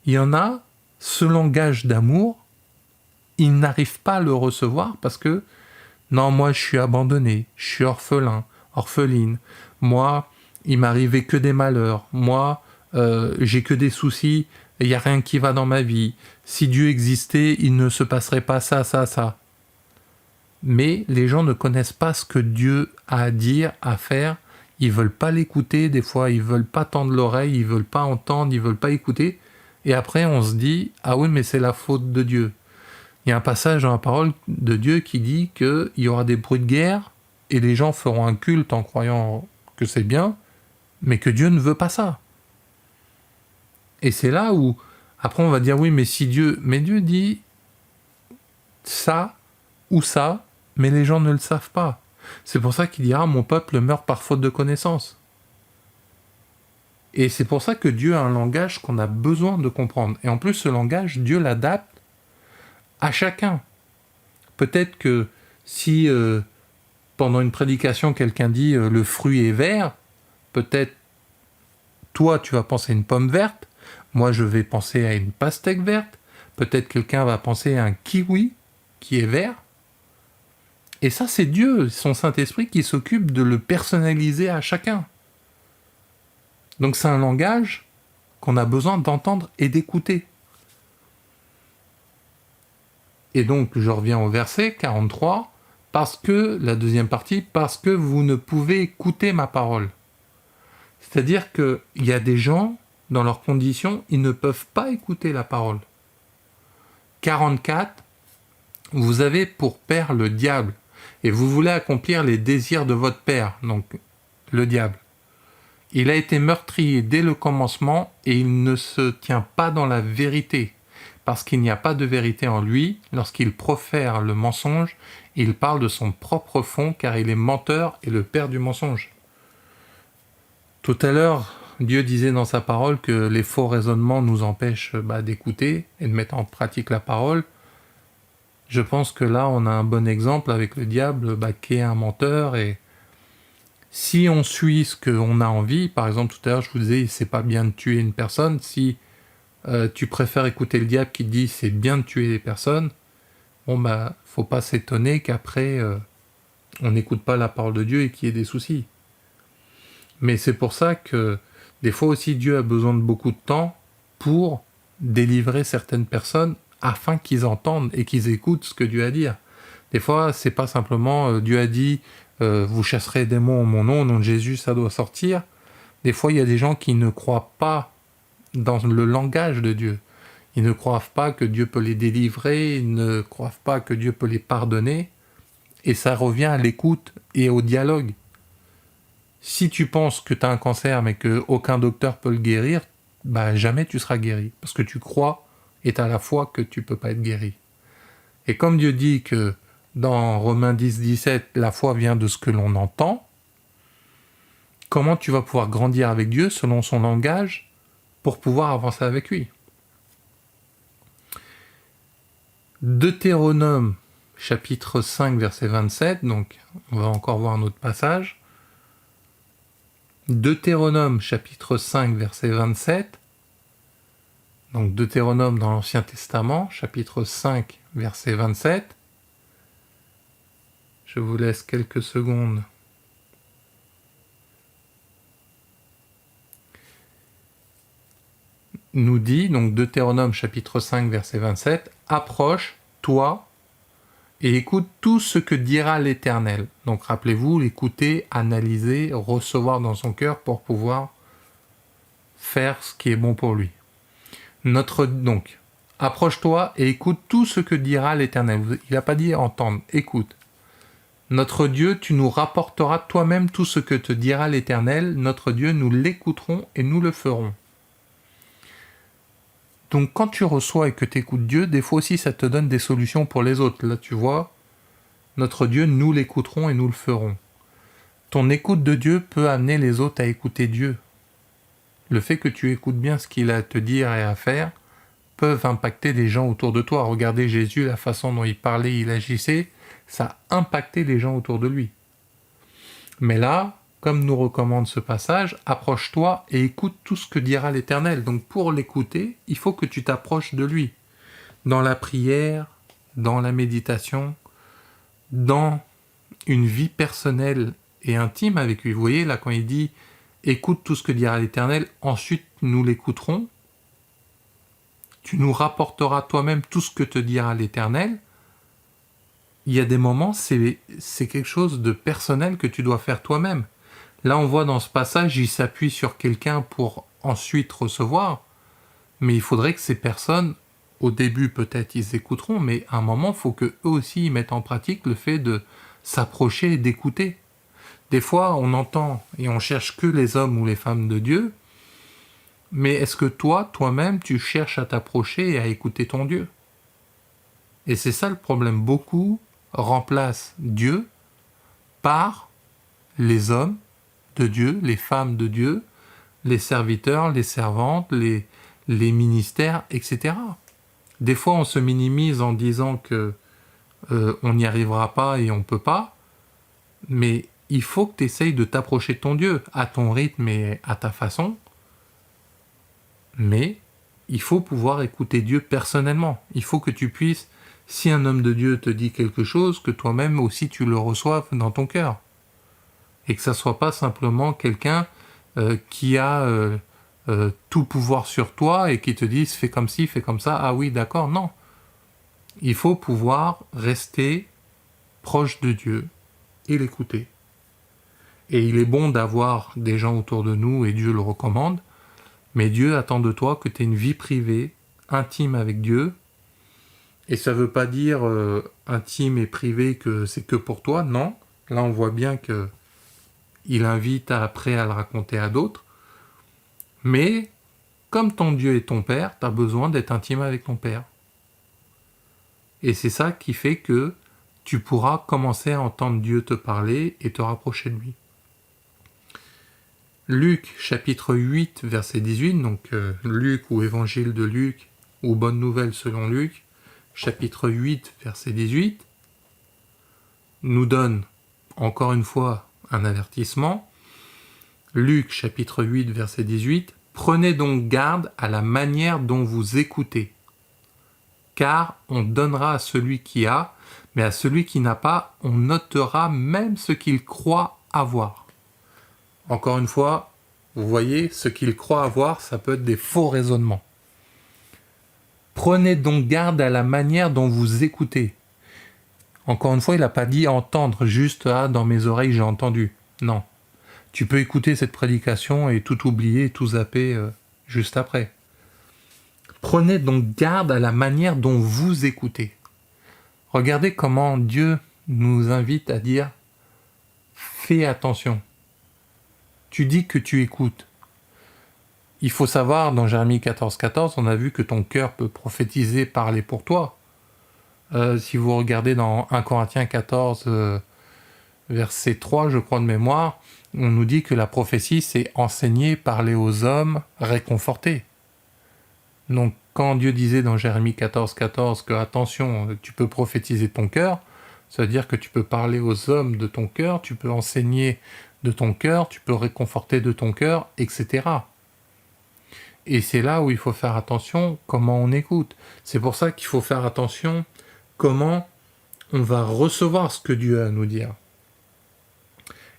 Il y en a, ce langage d'amour, ils n'arrivent pas à le recevoir parce que « Non, moi, je suis abandonné. Je suis orphelin, orpheline. Moi, il m'arrivait que des malheurs. Moi, j'ai que des soucis. Il n'y a rien qui va dans ma vie. Si Dieu existait, il ne se passerait pas ça, ça, ça. » Mais les gens ne connaissent pas ce que Dieu a à dire, à faire. Ils ne veulent pas l'écouter. Des fois, ils ne veulent pas tendre l'oreille. Ils ne veulent pas entendre. Ils ne veulent pas écouter. Et après, on se dit « Ah oui, mais c'est la faute de Dieu. » Il y a un passage dans la parole de Dieu qui dit qu'il y aura des bruits de guerre et les gens feront un culte en croyant que c'est bien, mais que Dieu ne veut pas ça. Et c'est là où, après on va dire, oui, mais si Dieu... Mais Dieu dit ça ou ça, mais les gens ne le savent pas. C'est pour ça qu'il dira, mon peuple meurt par faute de connaissance. Et c'est pour ça que Dieu a un langage qu'on a besoin de comprendre. Et en plus, ce langage, Dieu l'adapte à chacun. Peut-être que si pendant une prédication, quelqu'un dit le fruit est vert, peut-être toi, tu vas penser à une pomme verte, moi, je vais penser à une pastèque verte, peut-être quelqu'un va penser à un kiwi qui est vert. Et ça, c'est Dieu, son Saint-Esprit, qui s'occupe de le personnaliser à chacun. Donc c'est un langage qu'on a besoin d'entendre et d'écouter. Et donc, je reviens au verset 43, parce que, la deuxième partie, parce que vous ne pouvez écouter ma parole. C'est-à-dire qu'il y a des gens, dans leurs conditions, ils ne peuvent pas écouter la parole. 44, vous avez pour père le diable, et vous voulez accomplir les désirs de votre père, donc le diable. Il a été meurtrier dès le commencement, et il ne se tient pas dans la vérité, parce qu'il n'y a pas de vérité en lui. Lorsqu'il profère le mensonge, il parle de son propre fond, car il est menteur et le père du mensonge. Tout à l'heure, Dieu disait dans sa parole que les faux raisonnements nous empêchent d'écouter et de mettre en pratique la parole. Je pense que là, on a un bon exemple avec le diable qui est un menteur. Et si on suit ce qu'on a envie, par exemple, tout à l'heure, je vous disais, c'est pas bien de tuer une personne. Si tu préfères écouter le diable qui te dit c'est bien de tuer les personnes, faut pas s'étonner qu'après, on n'écoute pas la parole de Dieu et qu'il y ait des soucis. Mais c'est pour ça que des fois aussi Dieu a besoin de beaucoup de temps pour délivrer certaines personnes afin qu'ils entendent et qu'ils écoutent ce que Dieu a à dire. Des fois, c'est pas simplement Dieu a dit vous chasserez les démons en mon nom, au nom de Jésus, ça doit sortir. Des fois, il y a des gens qui ne croient pas dans le langage de Dieu. Ils ne croient pas que Dieu peut les délivrer, ils ne croient pas que Dieu peut les pardonner. Et ça revient à l'écoute et au dialogue. Si tu penses que tu as un cancer mais qu'aucun docteur peut le guérir, jamais tu seras guéri. Parce que tu crois et tu as la foi que tu ne peux pas être guéri. Et comme Dieu dit que dans Romains 10, 17, la foi vient de ce que l'on entend, comment tu vas pouvoir grandir avec Dieu selon son langage pour pouvoir avancer avec lui? Deutéronome, chapitre 5, verset 27, donc on va encore voir un autre passage. Deutéronome chapitre 5 verset 27. Donc Deutéronome dans l'Ancien Testament, chapitre 5 verset 27. Je vous laisse quelques secondes. Nous dit, donc Deutéronome chapitre 5 verset 27, « Approche, toi, et écoute tout ce que dira l'Éternel. » Donc rappelez-vous, l'écouter, analyser, recevoir dans son cœur pour pouvoir faire ce qui est bon pour lui. Donc, approche-toi et écoute tout ce que dira l'Éternel. Il n'a pas dit entendre, écoute. Notre Dieu, tu nous rapporteras toi-même tout ce que te dira l'Éternel. Notre Dieu, nous l'écouterons et nous le ferons. Donc quand tu reçois et que tu écoutes Dieu, des fois aussi ça te donne des solutions pour les autres. Là tu vois, notre Dieu, nous l'écouterons et nous le ferons. Ton écoute de Dieu peut amener les autres à écouter Dieu. Le fait que tu écoutes bien ce qu'il a à te dire et à faire peuvent impacter les gens autour de toi. Regardez Jésus, la façon dont il parlait, il agissait, ça a impacté les gens autour de lui. Mais là, comme nous recommande ce passage, approche-toi et écoute tout ce que dira l'Éternel. Donc pour l'écouter, il faut que tu t'approches de lui. Dans la prière, dans la méditation, dans une vie personnelle et intime avec lui. Vous voyez, là, quand il dit « Écoute tout ce que dira l'Éternel, ensuite nous l'écouterons », tu nous rapporteras toi-même tout ce que te dira l'Éternel. Il y a des moments, c'est quelque chose de personnel que tu dois faire toi-même. Là, on voit dans ce passage, il s'appuie sur quelqu'un pour ensuite recevoir, mais il faudrait que ces personnes, au début peut-être ils écouteront, mais à un moment, il faut qu'eux aussi ils mettent en pratique le fait de s'approcher et d'écouter. Des fois, on entend et on cherche que les hommes ou les femmes de Dieu, mais est-ce que toi-même, tu cherches à t'approcher et à écouter ton Dieu? Et c'est ça le problème. Beaucoup remplacent Dieu par les hommes de Dieu, les femmes de Dieu, les serviteurs, les servantes, les ministères, etc. Des fois, on se minimise en disant que on n'y arrivera pas et on ne peut pas, mais il faut que tu essayes de t'approcher de ton Dieu, à ton rythme et à ta façon, mais il faut pouvoir écouter Dieu personnellement. Il faut que tu puisses, si un homme de Dieu te dit quelque chose, que toi-même aussi tu le reçoives dans ton cœur. Et que ça ne soit pas simplement quelqu'un qui a tout pouvoir sur toi et qui te dise « fais comme ci, fais comme ça, ah oui, d'accord », non. Il faut pouvoir rester proche de Dieu et l'écouter. Et il est bon d'avoir des gens autour de nous, et Dieu le recommande, mais Dieu attend de toi que tu aies une vie privée, intime avec Dieu. Et ça ne veut pas dire intime et privé que c'est que pour toi, non. Là, on voit bien que il invite après à le raconter à d'autres. Mais, comme ton Dieu est ton Père, tu as besoin d'être intime avec ton Père. Et c'est ça qui fait que tu pourras commencer à entendre Dieu te parler et te rapprocher de lui. Luc, chapitre 8, verset 18, donc Luc ou Évangile de Luc, ou Bonne Nouvelle selon Luc, chapitre 8, verset 18, nous donne, encore une fois, un avertissement. Luc chapitre 8 verset 18, « Prenez donc garde à la manière dont vous écoutez, car on donnera à celui qui a, mais à celui qui n'a pas, on notera même ce qu'il croit avoir. » Encore une fois, vous voyez, ce qu'il croit avoir, ça peut être des faux raisonnements. Prenez donc garde à la manière dont vous écoutez. Encore une fois, il n'a pas dit entendre, juste « ah, dans mes oreilles, j'ai entendu ». Non. Tu peux écouter cette prédication et tout oublier, tout zapper juste après. Prenez donc garde à la manière dont vous écoutez. Regardez comment Dieu nous invite à dire « fais attention ». Tu dis que tu écoutes. Il faut savoir, dans Jérémie 14,14, on a vu que ton cœur peut prophétiser, parler pour toi. Si vous regardez dans 1 Corinthiens 14, verset 3, je crois de mémoire, on nous dit que la prophétie, c'est enseigner, parler aux hommes, réconforter. Donc, quand Dieu disait dans Jérémie 14,14 que, attention, tu peux prophétiser ton cœur, ça veut dire que tu peux parler aux hommes de ton cœur, tu peux enseigner de ton cœur, tu peux réconforter de ton cœur, etc. Et c'est là où il faut faire attention comment on écoute. C'est pour ça qu'il faut faire attention comment on va recevoir ce que Dieu a à nous dire.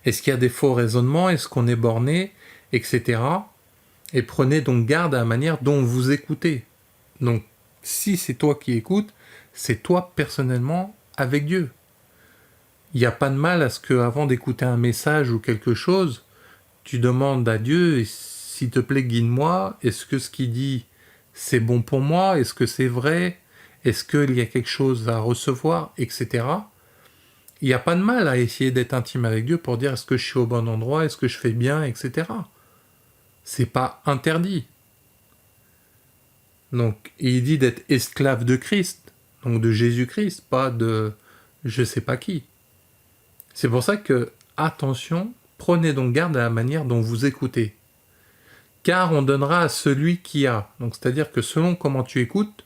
Est-ce qu'il y a des faux raisonnements? Est-ce qu'on est borné? Etc. Et prenez donc garde à la manière dont vous écoutez. Donc, si c'est toi qui écoutes, c'est toi personnellement avec Dieu. Il n'y a pas de mal à ce qu'avant d'écouter un message ou quelque chose, tu demandes à Dieu, s'il te plaît, guide-moi, est-ce que ce qu'il dit, c'est bon pour moi? Est-ce que c'est vrai? Est-ce qu'il y a quelque chose à recevoir? Etc. Il n'y a pas de mal à essayer d'être intime avec Dieu pour dire est-ce que je suis au bon endroit? Est-ce que je fais bien? Etc. C'est pas interdit. Donc, il dit d'être esclave de Christ, donc de Jésus-Christ, pas de je sais pas qui. C'est pour ça que, attention, prenez donc garde à la manière dont vous écoutez. Car on donnera à celui qui a. Donc, c'est-à-dire que selon comment tu écoutes,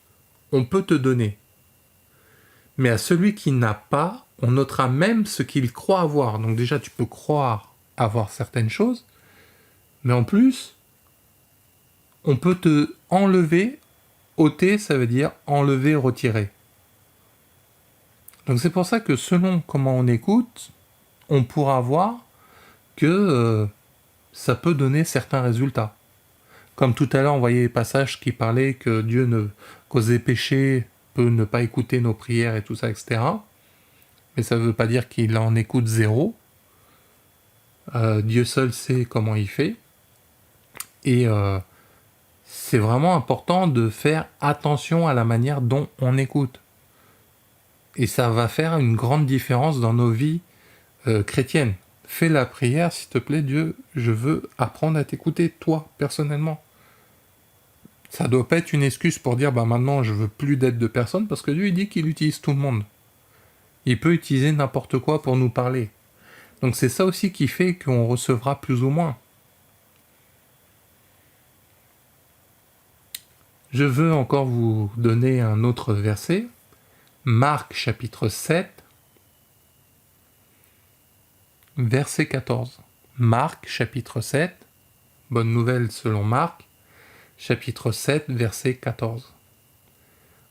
on peut te donner. Mais à celui qui n'a pas, on notera même ce qu'il croit avoir. Donc déjà, tu peux croire avoir certaines choses, mais en plus, on peut te enlever. Ôter, ça veut dire enlever, retirer. Donc c'est pour ça que selon comment on écoute, on pourra voir que ça peut donner certains résultats. Comme tout à l'heure, on voyait les passages qui parlaient que Dieu ne causait péché, peut ne pas écouter nos prières et tout ça, etc. Mais ça ne veut pas dire qu'il en écoute zéro. Dieu seul sait comment il fait. Et c'est vraiment important de faire attention à la manière dont on écoute. Et ça va faire une grande différence dans nos vies chrétiennes. Fais la prière, s'il te plaît, Dieu, je veux apprendre à t'écouter, toi, personnellement. Ça ne doit pas être une excuse pour dire, maintenant, je veux plus d'aide de personne, parce que Dieu, il dit qu'il utilise tout le monde. Il peut utiliser n'importe quoi pour nous parler. Donc c'est ça aussi qui fait qu'on recevra plus ou moins. Je veux encore vous donner un autre verset. Marc chapitre 7, verset 14. Marc chapitre 7, bonne nouvelle selon Marc, chapitre 7, verset 14.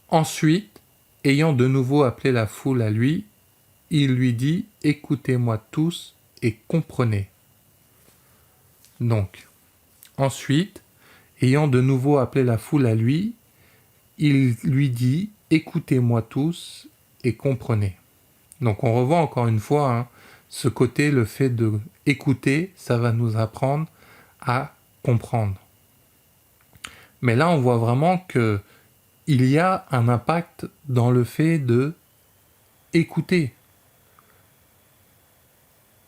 Ensuite, ayant de nouveau appelé la foule à lui, il lui dit « Écoutez-moi tous et comprenez. » Donc, ensuite, ayant de nouveau appelé la foule à lui, il lui dit « Écoutez-moi tous et comprenez. » Donc on revoit encore une fois ce côté, le fait de écouter, ça va nous apprendre à comprendre. Mais là, on voit vraiment que il y a un impact dans le fait de écouter.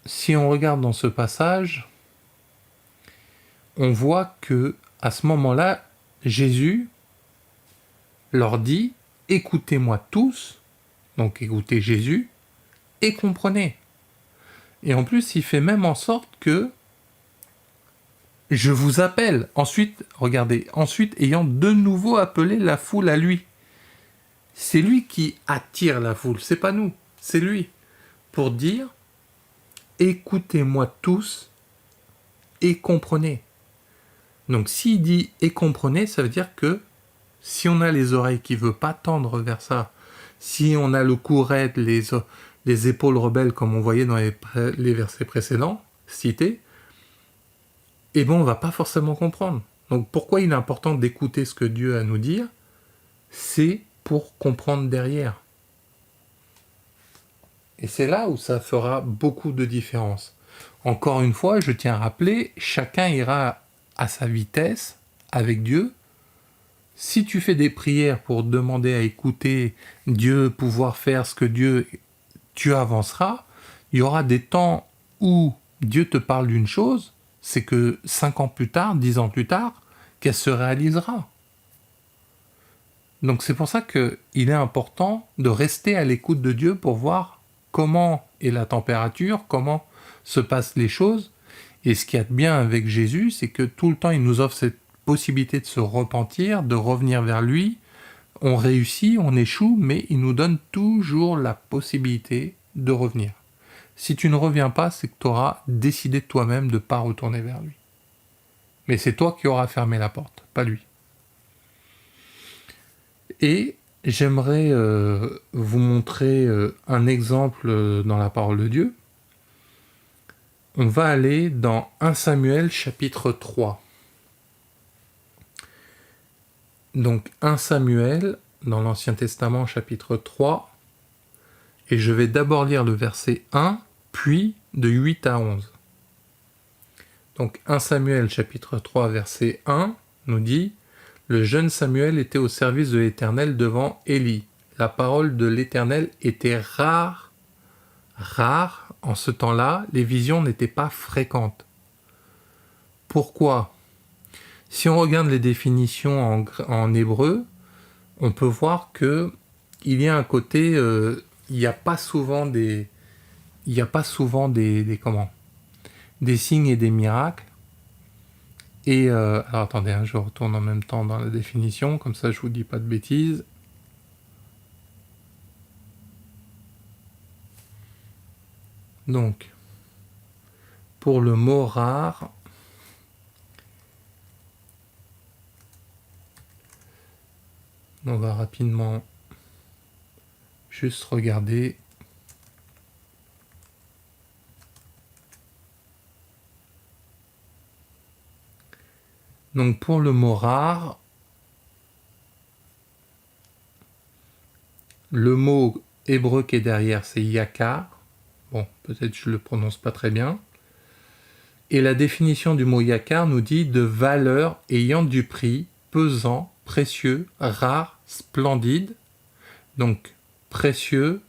Si on regarde dans ce passage, on voit que à ce moment-là, Jésus leur dit « Écoutez-moi tous », donc écoutez Jésus, et comprenez. Et en plus, il fait même en sorte que je vous appelle. Ensuite, regardez, ayant de nouveau appelé la foule à lui. C'est lui qui attire la foule, c'est pas nous, c'est lui. Pour dire, écoutez-moi tous et comprenez. Donc s'il dit et comprenez, ça veut dire que si on a les oreilles qui ne veulent pas tendre vers ça, si on a le cou raide, les épaules rebelles, comme on voyait dans les versets précédents, cités, eh bien on ne va pas forcément comprendre. Donc pourquoi il est important d'écouter ce que Dieu a à nous dire? C'est pour comprendre derrière. Et c'est là où ça fera beaucoup de différence. Encore une fois, je tiens à rappeler, chacun ira à sa vitesse avec Dieu. Si tu fais des prières pour demander à écouter Dieu, pouvoir faire ce que Dieu, tu avanceras. Il y aura des temps où Dieu te parle d'une chose, c'est que 5 ans plus tard, 10 ans plus tard, qu'elle se réalisera. Donc c'est pour ça qu'il est important de rester à l'écoute de Dieu pour voir comment est la température, comment se passent les choses. Et ce qu'il y a de bien avec Jésus, c'est que tout le temps il nous offre cette possibilité de se repentir, de revenir vers lui. On réussit, on échoue, mais il nous donne toujours la possibilité de revenir. Si tu ne reviens pas, c'est que tu auras décidé de toi-même de ne pas retourner vers lui. Mais c'est toi qui auras fermé la porte, pas lui. Et j'aimerais vous montrer un exemple dans la parole de Dieu. On va aller dans 1 Samuel chapitre 3. Donc 1 Samuel dans l'Ancien Testament chapitre 3. Et je vais d'abord lire le verset 1, puis de 8 à 11. Donc 1 Samuel chapitre 3 verset 1 nous dit « Le jeune Samuel était au service de l'Éternel devant Élie. La parole de l'Éternel était rare. En ce temps-là, les visions n'étaient pas fréquentes. Pourquoi ? Si on regarde les définitions en hébreu, on peut voir que il y a un côté, il n'y a pas souvent des signes et des miracles. Et alors attendez, je retourne en même temps dans la définition, comme ça je vous dis pas de bêtises. Donc, pour le mot rare, on va rapidement juste regarder. Donc pour le mot rare, le mot hébreu qui est derrière, c'est yakar. Bon, peut-être je le prononce pas très bien. Et la définition du mot yakar nous dit de valeur ayant du prix, pesant, précieux, rare, splendide. Donc précieux,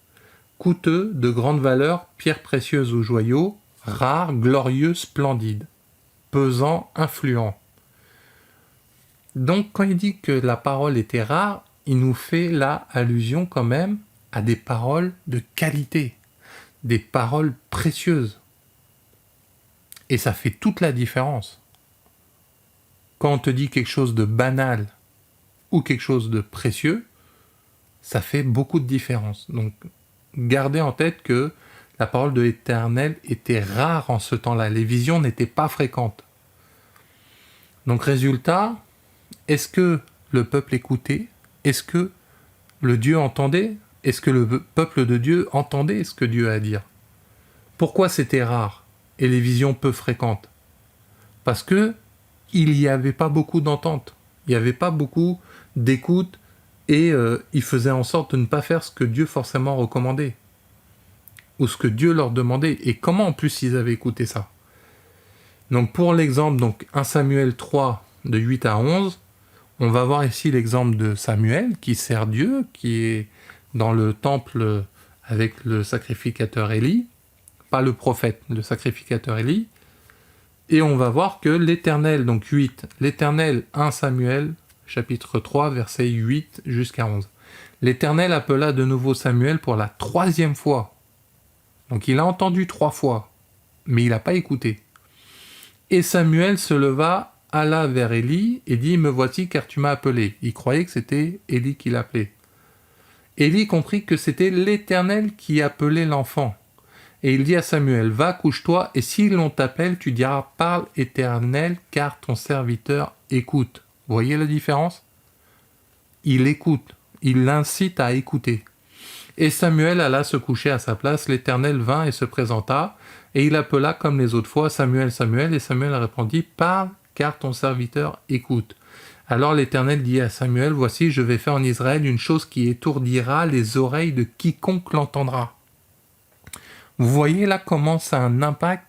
coûteux, de grande valeur, pierre précieuse ou joyaux, rare, glorieux, splendide, pesant, influent. Donc quand il dit que la parole était rare, il nous fait là allusion quand même à des paroles de qualité, des paroles précieuses. Et ça fait toute la différence. Quand on te dit quelque chose de banal ou quelque chose de précieux, ça fait beaucoup de différence. Donc gardez en tête que la parole de l'Éternel était rare en ce temps-là. Les visions n'étaient pas fréquentes. Donc résultat, est-ce que le peuple écoutait ? Est-ce que le Dieu entendait ? Est-ce que le peuple de Dieu entendait ce que Dieu a à dire ? Pourquoi c'était rare et les visions peu fréquentes ? Parce que il n'y avait pas beaucoup d'entente, il n'y avait pas beaucoup d'écoute et ils faisaient en sorte de ne pas faire ce que Dieu forcément recommandait ou ce que Dieu leur demandait. Et comment en plus ils avaient écouté ça ? Donc pour l'exemple, donc 1 Samuel 3 de 8 à 11, on va voir ici l'exemple de Samuel qui sert Dieu, qui est dans le temple avec le sacrificateur Élie, pas le prophète, le sacrificateur Élie. Et on va voir que l'Éternel, donc 8, l'Éternel 1 Samuel, chapitre 3, versets 8 jusqu'à 11. L'Éternel appela de nouveau Samuel pour la 3e fois. Donc il a entendu 3 fois, mais il n'a pas écouté. Et Samuel se leva, alla vers Élie et dit « Me voici car tu m'as appelé ». Il croyait que c'était Élie qui l'appelait. Élie comprit que c'était l'Éternel qui appelait l'enfant. Et il dit à Samuel, va, couche-toi, et si l'on t'appelle, tu diras, parle Éternel, car ton serviteur écoute. Vous voyez la différence ? Il écoute, il l'incite à écouter. Et Samuel alla se coucher à sa place, l'Éternel vint et se présenta, et il appela comme les autres fois, Samuel, Samuel, et Samuel répondit, parle, car ton serviteur écoute. Alors l'Éternel dit à Samuel, voici, je vais faire en Israël une chose qui étourdira les oreilles de quiconque l'entendra. Vous voyez là comment ça a un impact.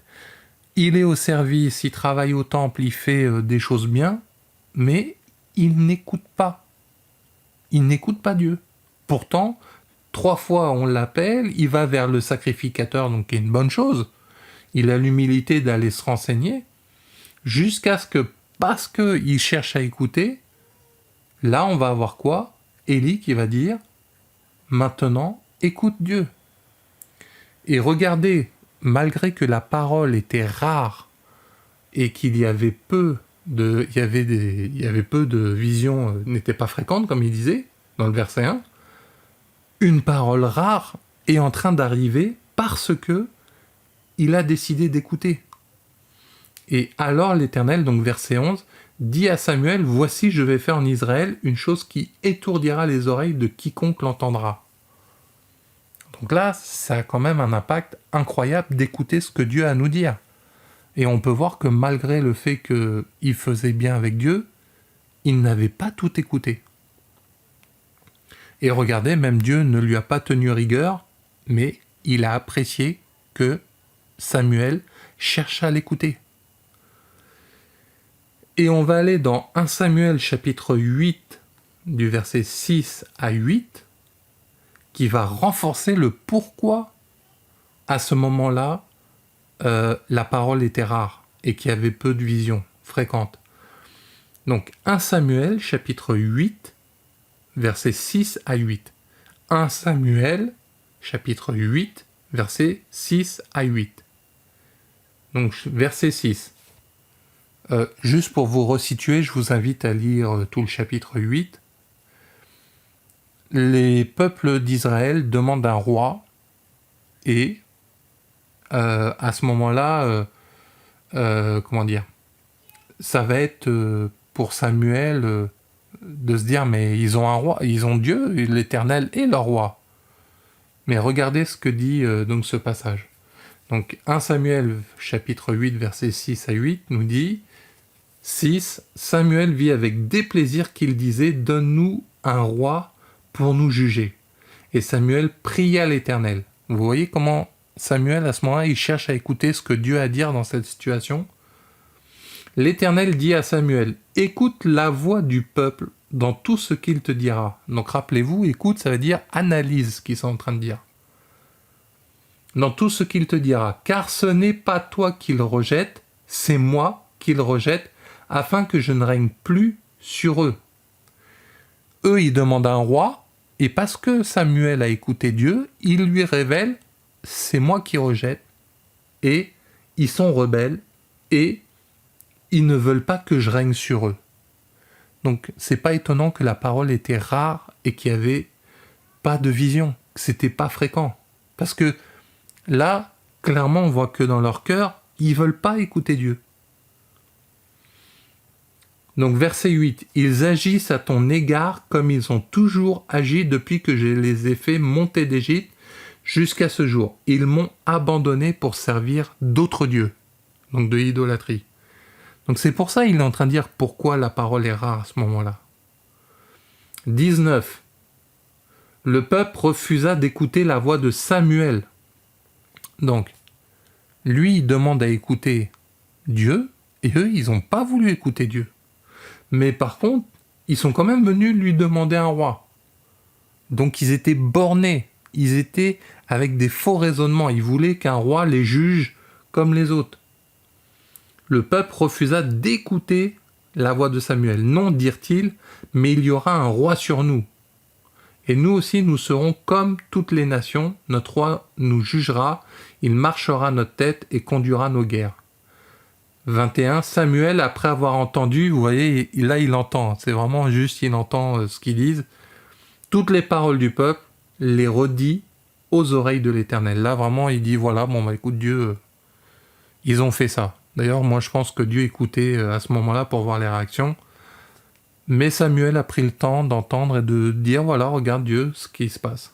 Il est au service, il travaille au temple, il fait des choses bien, mais il n'écoute pas. Il n'écoute pas Dieu. Pourtant, 3 fois on l'appelle, il va vers le sacrificateur, donc c'est une bonne chose. Il a l'humilité d'aller se renseigner, jusqu'à ce que, parce qu'il cherche à écouter, là on va avoir quoi ? Élie qui va dire, maintenant écoute Dieu. Et regardez, malgré que la parole était rare et qu'il y avait peu de visions, n'étaient pas fréquentes, comme il disait dans le verset 1, une parole rare est en train d'arriver parce que il a décidé d'écouter. Et alors l'Éternel, donc verset 11, dit à Samuel, « Voici, je vais faire en Israël une chose qui étourdira les oreilles de quiconque l'entendra. » Donc là, ça a quand même un impact incroyable d'écouter ce que Dieu a à nous dire. Et on peut voir que malgré le fait qu'il faisait bien avec Dieu, il n'avait pas tout écouté. Et regardez, même Dieu ne lui a pas tenu rigueur, mais il a apprécié que Samuel cherche à l'écouter. Et on va aller dans 1 Samuel chapitre 8, du verset 6 à 8, qui va renforcer le pourquoi, à ce moment-là, la parole était rare et qu'il y avait peu de visions fréquentes. Donc 1 Samuel chapitre 8, versets 6 à 8. 1 Samuel chapitre 8, versets 6 à 8. Donc verset 6. Juste pour vous resituer, je vous invite à lire tout le chapitre 8. Les peuples d'Israël demandent un roi et à ce moment-là, ça va être pour Samuel de se dire mais ils ont un roi, ils ont Dieu, l'Éternel est leur roi. Mais regardez ce que dit donc ce passage. Donc 1 Samuel chapitre 8 versets 6 à 8 nous dit 6. Samuel vit avec déplaisir qu'il disait « Donne-nous un roi pour nous juger. » Et Samuel pria l'Éternel. Vous voyez comment Samuel, à ce moment-là, il cherche à écouter ce que Dieu a à dire dans cette situation. L'Éternel dit à Samuel « Écoute la voix du peuple dans tout ce qu'il te dira. » Donc rappelez-vous, écoute, ça veut dire analyse ce qu'ils sont en train de dire. Dans tout ce qu'il te dira, car ce n'est pas toi qu'il rejette, c'est moi qu'il rejette, afin que je ne règne plus sur eux. Eux, ils demandent un roi, et parce que Samuel a écouté Dieu, il lui révèle, c'est moi qui rejette, et ils sont rebelles, et ils ne veulent pas que je règne sur eux. Donc, c'est pas étonnant que la parole était rare, et qu'il n'y avait pas de vision, que c'était pas fréquent. Parce que là, clairement, on voit que dans leur cœur, ils veulent pas écouter Dieu. Donc verset 8, « Ils agissent à ton égard comme ils ont toujours agi depuis que je les ai fait monter d'Égypte jusqu'à ce jour. Ils m'ont abandonné pour servir d'autres dieux. » Donc de l'idolâtrie. Donc c'est pour ça qu'il est en train de dire pourquoi la parole est rare à ce moment-là. 19. Le peuple refusa d'écouter la voix de Samuel. Donc, lui, il demande à écouter Dieu, et eux, ils n'ont pas voulu écouter Dieu. Mais par contre, ils sont quand même venus lui demander un roi. Donc ils étaient bornés, ils étaient avec des faux raisonnements, ils voulaient qu'un roi les juge comme les autres. Le peuple refusa d'écouter la voix de Samuel. Non, dirent-ils, mais il y aura un roi sur nous. Et nous aussi, nous serons comme toutes les nations, notre roi nous jugera, il marchera à notre tête et conduira nos guerres. 21, Samuel, après avoir entendu, vous voyez, là il entend, c'est vraiment juste, il entend ce qu'ils disent, toutes les paroles du peuple, les redit aux oreilles de l'Éternel. Là vraiment il dit, voilà, bon bah écoute Dieu, ils ont fait ça. D'ailleurs moi je pense que Dieu écoutait à ce moment-là pour voir les réactions, mais Samuel a pris le temps d'entendre et de dire, voilà, regarde Dieu, ce qui se passe.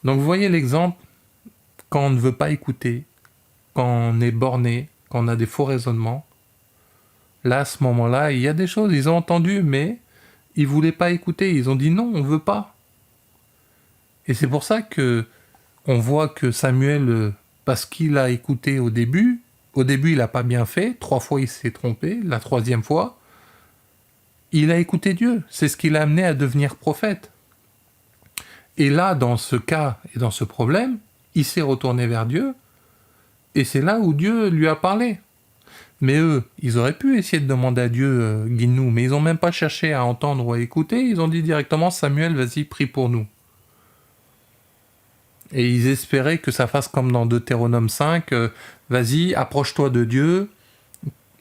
Donc vous voyez l'exemple, quand on ne veut pas écouter, quand on est borné, quand on a des faux raisonnements, là, à ce moment-là, il y a des choses, ils ont entendu, mais ils ne voulaient pas écouter, ils ont dit non, on ne veut pas. Et c'est pour ça que on voit que Samuel, parce qu'il a écouté au début, il n'a pas bien fait, 3 fois il s'est trompé, la 3e fois, il a écouté Dieu, c'est ce qui l'a amené à devenir prophète. Et là, dans ce cas et dans ce problème, il s'est retourné vers Dieu, et c'est là où Dieu lui a parlé. Mais eux, ils auraient pu essayer de demander à Dieu, guide-nous, mais ils n'ont même pas cherché à entendre ou à écouter, ils ont dit directement, Samuel, vas-y, prie pour nous. Et ils espéraient que ça fasse comme dans Deutéronome 5, vas-y, approche-toi de Dieu,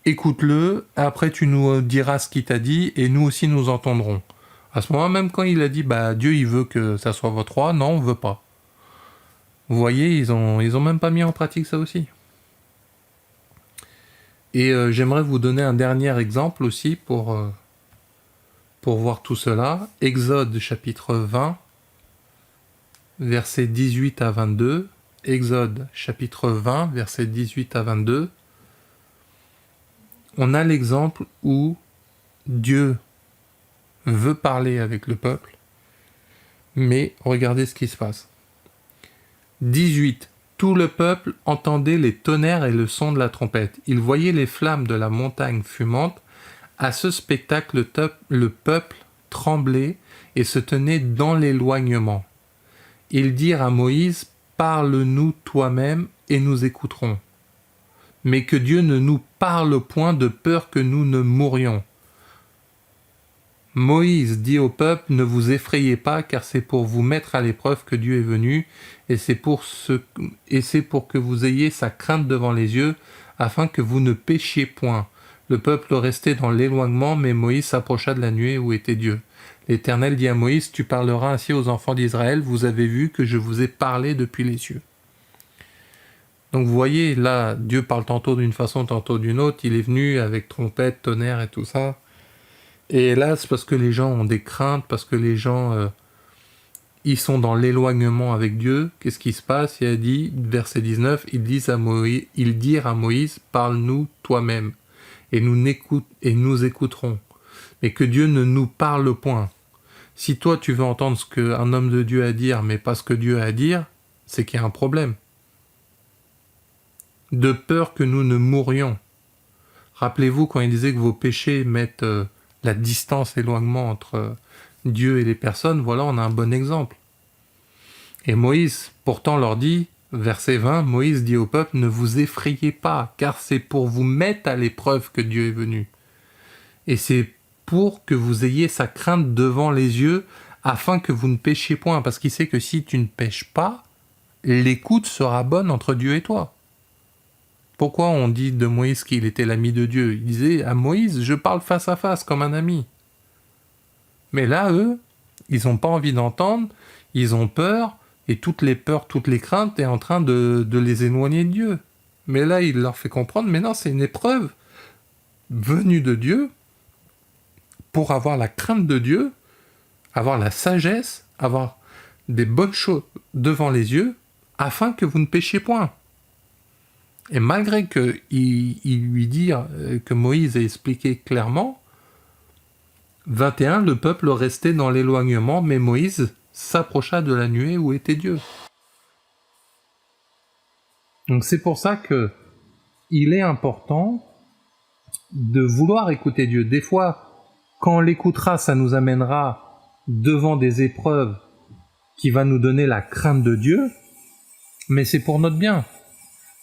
écoute-le, après tu nous diras ce qu'il t'a dit, et nous aussi nous entendrons. À ce moment, même quand il a dit, bah Dieu il veut que ça soit votre roi, non, on ne veut pas. Vous voyez, ils ont même pas mis en pratique ça aussi. Et j'aimerais vous donner un dernier exemple aussi pour voir tout cela. Exode chapitre 20, versets 18 à 22. Exode chapitre 20, versets 18 à 22. On a l'exemple où Dieu veut parler avec le peuple, mais regardez ce qui se passe. 18. Tout le peuple entendait les tonnerres et le son de la trompette. Il voyait les flammes de la montagne fumante. À ce spectacle, le peuple tremblait et se tenait dans l'éloignement. Ils dirent à Moïse, « Parle-nous toi-même et nous écouterons. Mais que Dieu ne nous parle point de peur que nous ne mourions. » Moïse dit au peuple, « Ne vous effrayez pas, car c'est pour vous mettre à l'épreuve que Dieu est venu, et c'est pour que vous ayez sa crainte devant les yeux, afin que vous ne péchiez point. » Le peuple restait dans l'éloignement, mais Moïse s'approcha de la nuée où était Dieu. L'Éternel dit à Moïse, « Tu parleras ainsi aux enfants d'Israël, vous avez vu que je vous ai parlé depuis les cieux. » Donc vous voyez, là, Dieu parle tantôt d'une façon, tantôt d'une autre. Il est venu avec trompette, tonnerre et tout ça. Et là, c'est parce que les gens ont des craintes, parce que les gens, ils sont dans l'éloignement avec Dieu. Qu'est-ce qui se passe? Il a dit, verset 19, ils dirent à Moïse, « Parle-nous toi-même, et nous écouterons. Mais que Dieu ne nous parle point. » Si toi, tu veux entendre ce qu'un homme de Dieu a à dire, mais pas ce que Dieu a à dire, c'est qu'il y a un problème. De peur que nous ne mourions. Rappelez-vous quand il disait que vos péchés mettent la distance, l'éloignement entre Dieu et les personnes, voilà, on a un bon exemple. Et Moïse, pourtant, leur dit, verset 20, Moïse dit au peuple, « Ne vous effrayez pas, car c'est pour vous mettre à l'épreuve que Dieu est venu. Et c'est pour que vous ayez sa crainte devant les yeux, afin que vous ne péchiez point. » Parce qu'il sait que si tu ne pêches pas, l'écoute sera bonne entre Dieu et toi. Pourquoi on dit de Moïse qu'il était l'ami de Dieu? Il disait à Moïse, je parle face à face comme un ami. Mais là, eux, ils n'ont pas envie d'entendre, ils ont peur, et toutes les peurs, toutes les craintes est en train de les éloigner de Dieu. Mais là, il leur fait comprendre, mais non, c'est une épreuve venue de Dieu pour avoir la crainte de Dieu, avoir la sagesse, avoir des bonnes choses devant les yeux, afin que vous ne péchiez point. Et malgré qu'il lui dit que Moïse a expliqué clairement, 21, le peuple restait dans l'éloignement, mais Moïse s'approcha de la nuée où était Dieu. Donc c'est pour ça que il est important de vouloir écouter Dieu. Des fois, quand on l'écoutera, ça nous amènera devant des épreuves qui va nous donner la crainte de Dieu, mais c'est pour notre bien.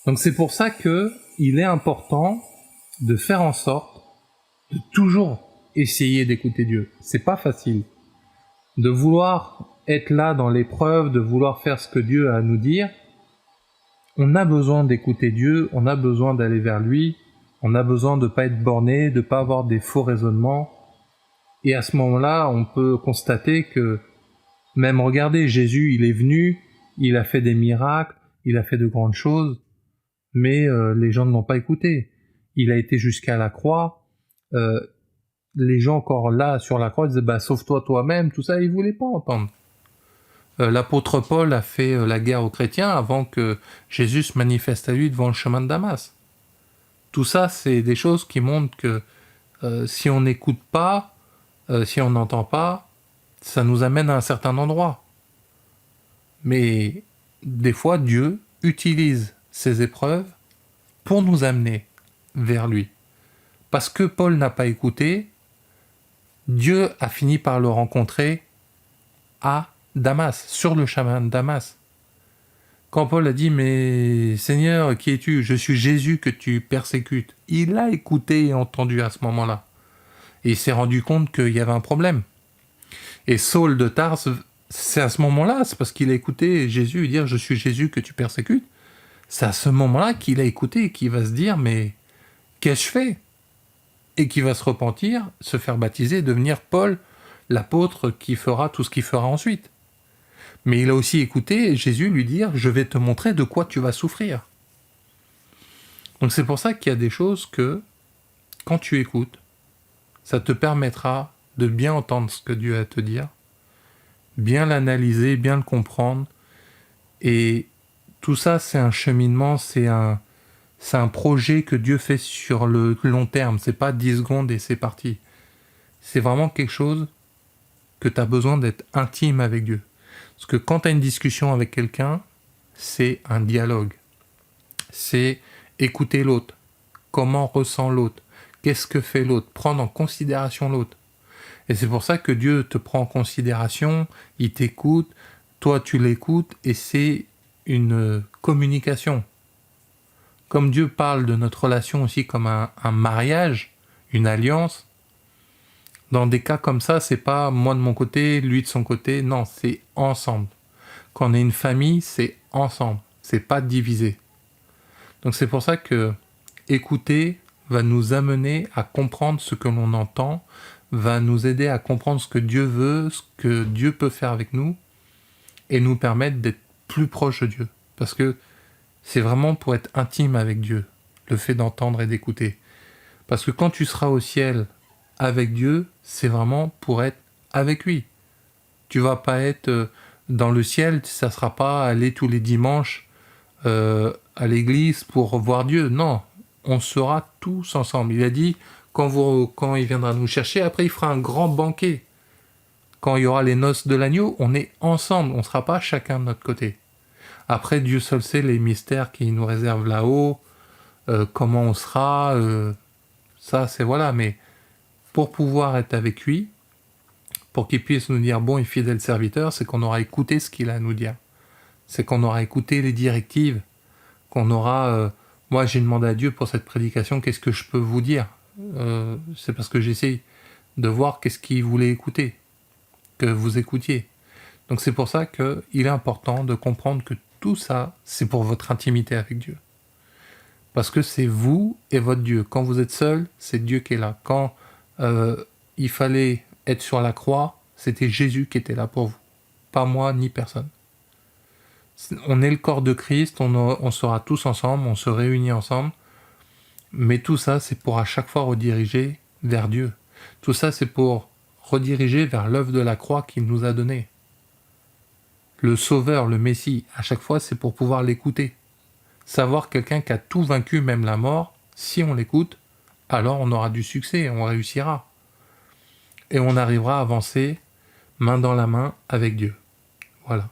Donc c'est pour ça que il est important de faire en sorte de toujours essayer d'écouter Dieu. C'est pas facile. De vouloir être là dans l'épreuve, de vouloir faire ce que Dieu a à nous dire, on a besoin d'écouter Dieu, on a besoin d'aller vers lui, on a besoin de pas être borné, de pas avoir des faux raisonnements. Et à ce moment-là, on peut constater que même regardez, Jésus, il est venu, il a fait des miracles, il a fait de grandes choses, mais les gens ne l'ont pas écouté. Il a été jusqu'à la croix. Les gens encore là sur la croix disaient bah sauve-toi toi-même, tout ça, ils voulaient pas entendre. L'apôtre Paul a fait la guerre aux chrétiens avant que Jésus se manifeste à lui devant le chemin de Damas. Tout ça, c'est des choses qui montrent que si on n'écoute pas, si on n'entend pas, ça nous amène à un certain endroit. Mais des fois, Dieu utilise ces épreuves pour nous amener vers lui. Parce que Paul n'a pas écouté, Dieu a fini par le rencontrer à Damas, sur le chemin de Damas. Quand Paul a dit « Mais Seigneur, qui es-tu? Je suis Jésus que tu persécutes. » Il a écouté et entendu à ce moment-là. Et il s'est rendu compte qu'il y avait un problème. Et Saul de Tarse, c'est à ce moment-là, c'est parce qu'il a écouté Jésus dire « Je suis Jésus que tu persécutes ». C'est à ce moment-là qu'il a écouté et qu'il va se dire « Mais qu'ai-je fait ?» Et qu'il va se repentir, se faire baptiser, devenir Paul, l'apôtre qui fera tout ce qu'il fera ensuite. Mais il a aussi écouté Jésus lui dire « Je vais te montrer de quoi tu vas souffrir ». Donc c'est pour ça qu'il y a des choses que, quand tu écoutes, ça te permettra de bien entendre ce que Dieu a à te dire, bien l'analyser, bien le comprendre. Et tout ça, c'est un cheminement, c'est un projet que Dieu fait sur le long terme. C'est pas 10 secondes et c'est parti. C'est vraiment quelque chose que tu as besoin d'être intime avec Dieu. Parce que quand tu as une discussion avec quelqu'un, c'est un dialogue. C'est écouter l'autre. Comment ressent l'autre? Qu'est-ce que fait l'autre? Prendre en considération l'autre. Et c'est pour ça que Dieu te prend en considération, il t'écoute, toi tu l'écoutes, et c'est une communication. Comme Dieu parle de notre relation aussi comme un mariage, une alliance, dans des cas comme ça, c'est pas moi de mon côté, lui de son côté, non, c'est ensemble. Quand on est une famille, c'est ensemble, c'est pas divisé. Donc c'est pour ça que écouter va nous amener à comprendre ce que l'on entend, va nous aider à comprendre ce que Dieu veut, ce que Dieu peut faire avec nous, et nous permettre d'être plus proches de Dieu. Parce que c'est vraiment pour être intime avec Dieu, le fait d'entendre et d'écouter. Parce que quand tu seras au ciel avec Dieu, c'est vraiment pour être avec lui. Tu vas pas être dans le ciel, ça sera pas aller tous les dimanches à l'église pour voir Dieu. Non, on sera tous ensemble. Il a dit, quand il viendra nous chercher, après il fera un grand banquet. Quand il y aura les noces de l'agneau, on est ensemble, on ne sera pas chacun de notre côté. Après, Dieu seul sait les mystères qu'il nous réserve là-haut, comment on sera, ça c'est voilà, mais pour pouvoir être avec lui, pour qu'il puisse nous dire bon et fidèle serviteur, c'est qu'on aura écouté ce qu'il a à nous dire. C'est qu'on aura écouté les directives, qu'on aura... moi j'ai demandé à Dieu pour cette prédication, qu'est-ce que je peux vous dire? C'est parce que j'essaie de voir qu'est-ce qu'il voulait écouter, que vous écoutiez. Donc c'est pour ça qu'il est important de comprendre que tout ça, c'est pour votre intimité avec Dieu. Parce que c'est vous et votre Dieu. Quand vous êtes seul, c'est Dieu qui est là. Quand il fallait être sur la croix, c'était Jésus qui était là pour vous. Pas moi, ni personne. On est le corps de Christ, on sera tous ensemble, on se réunit ensemble. Mais tout ça, c'est pour à chaque fois rediriger vers Dieu. Tout ça, c'est pour rediriger vers l'œuvre de la croix qu'il nous a donnée. Le Sauveur, le Messie, à chaque fois, c'est pour pouvoir l'écouter. Savoir quelqu'un qui a tout vaincu, même la mort, si on l'écoute, alors on aura du succès, on réussira. Et on arrivera à avancer main dans la main avec Dieu. Voilà.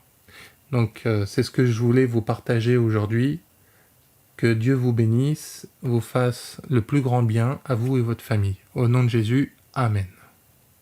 Donc c'est ce que je voulais vous partager aujourd'hui. Que Dieu vous bénisse, vous fasse le plus grand bien à vous et votre famille. Au nom de Jésus, Amen.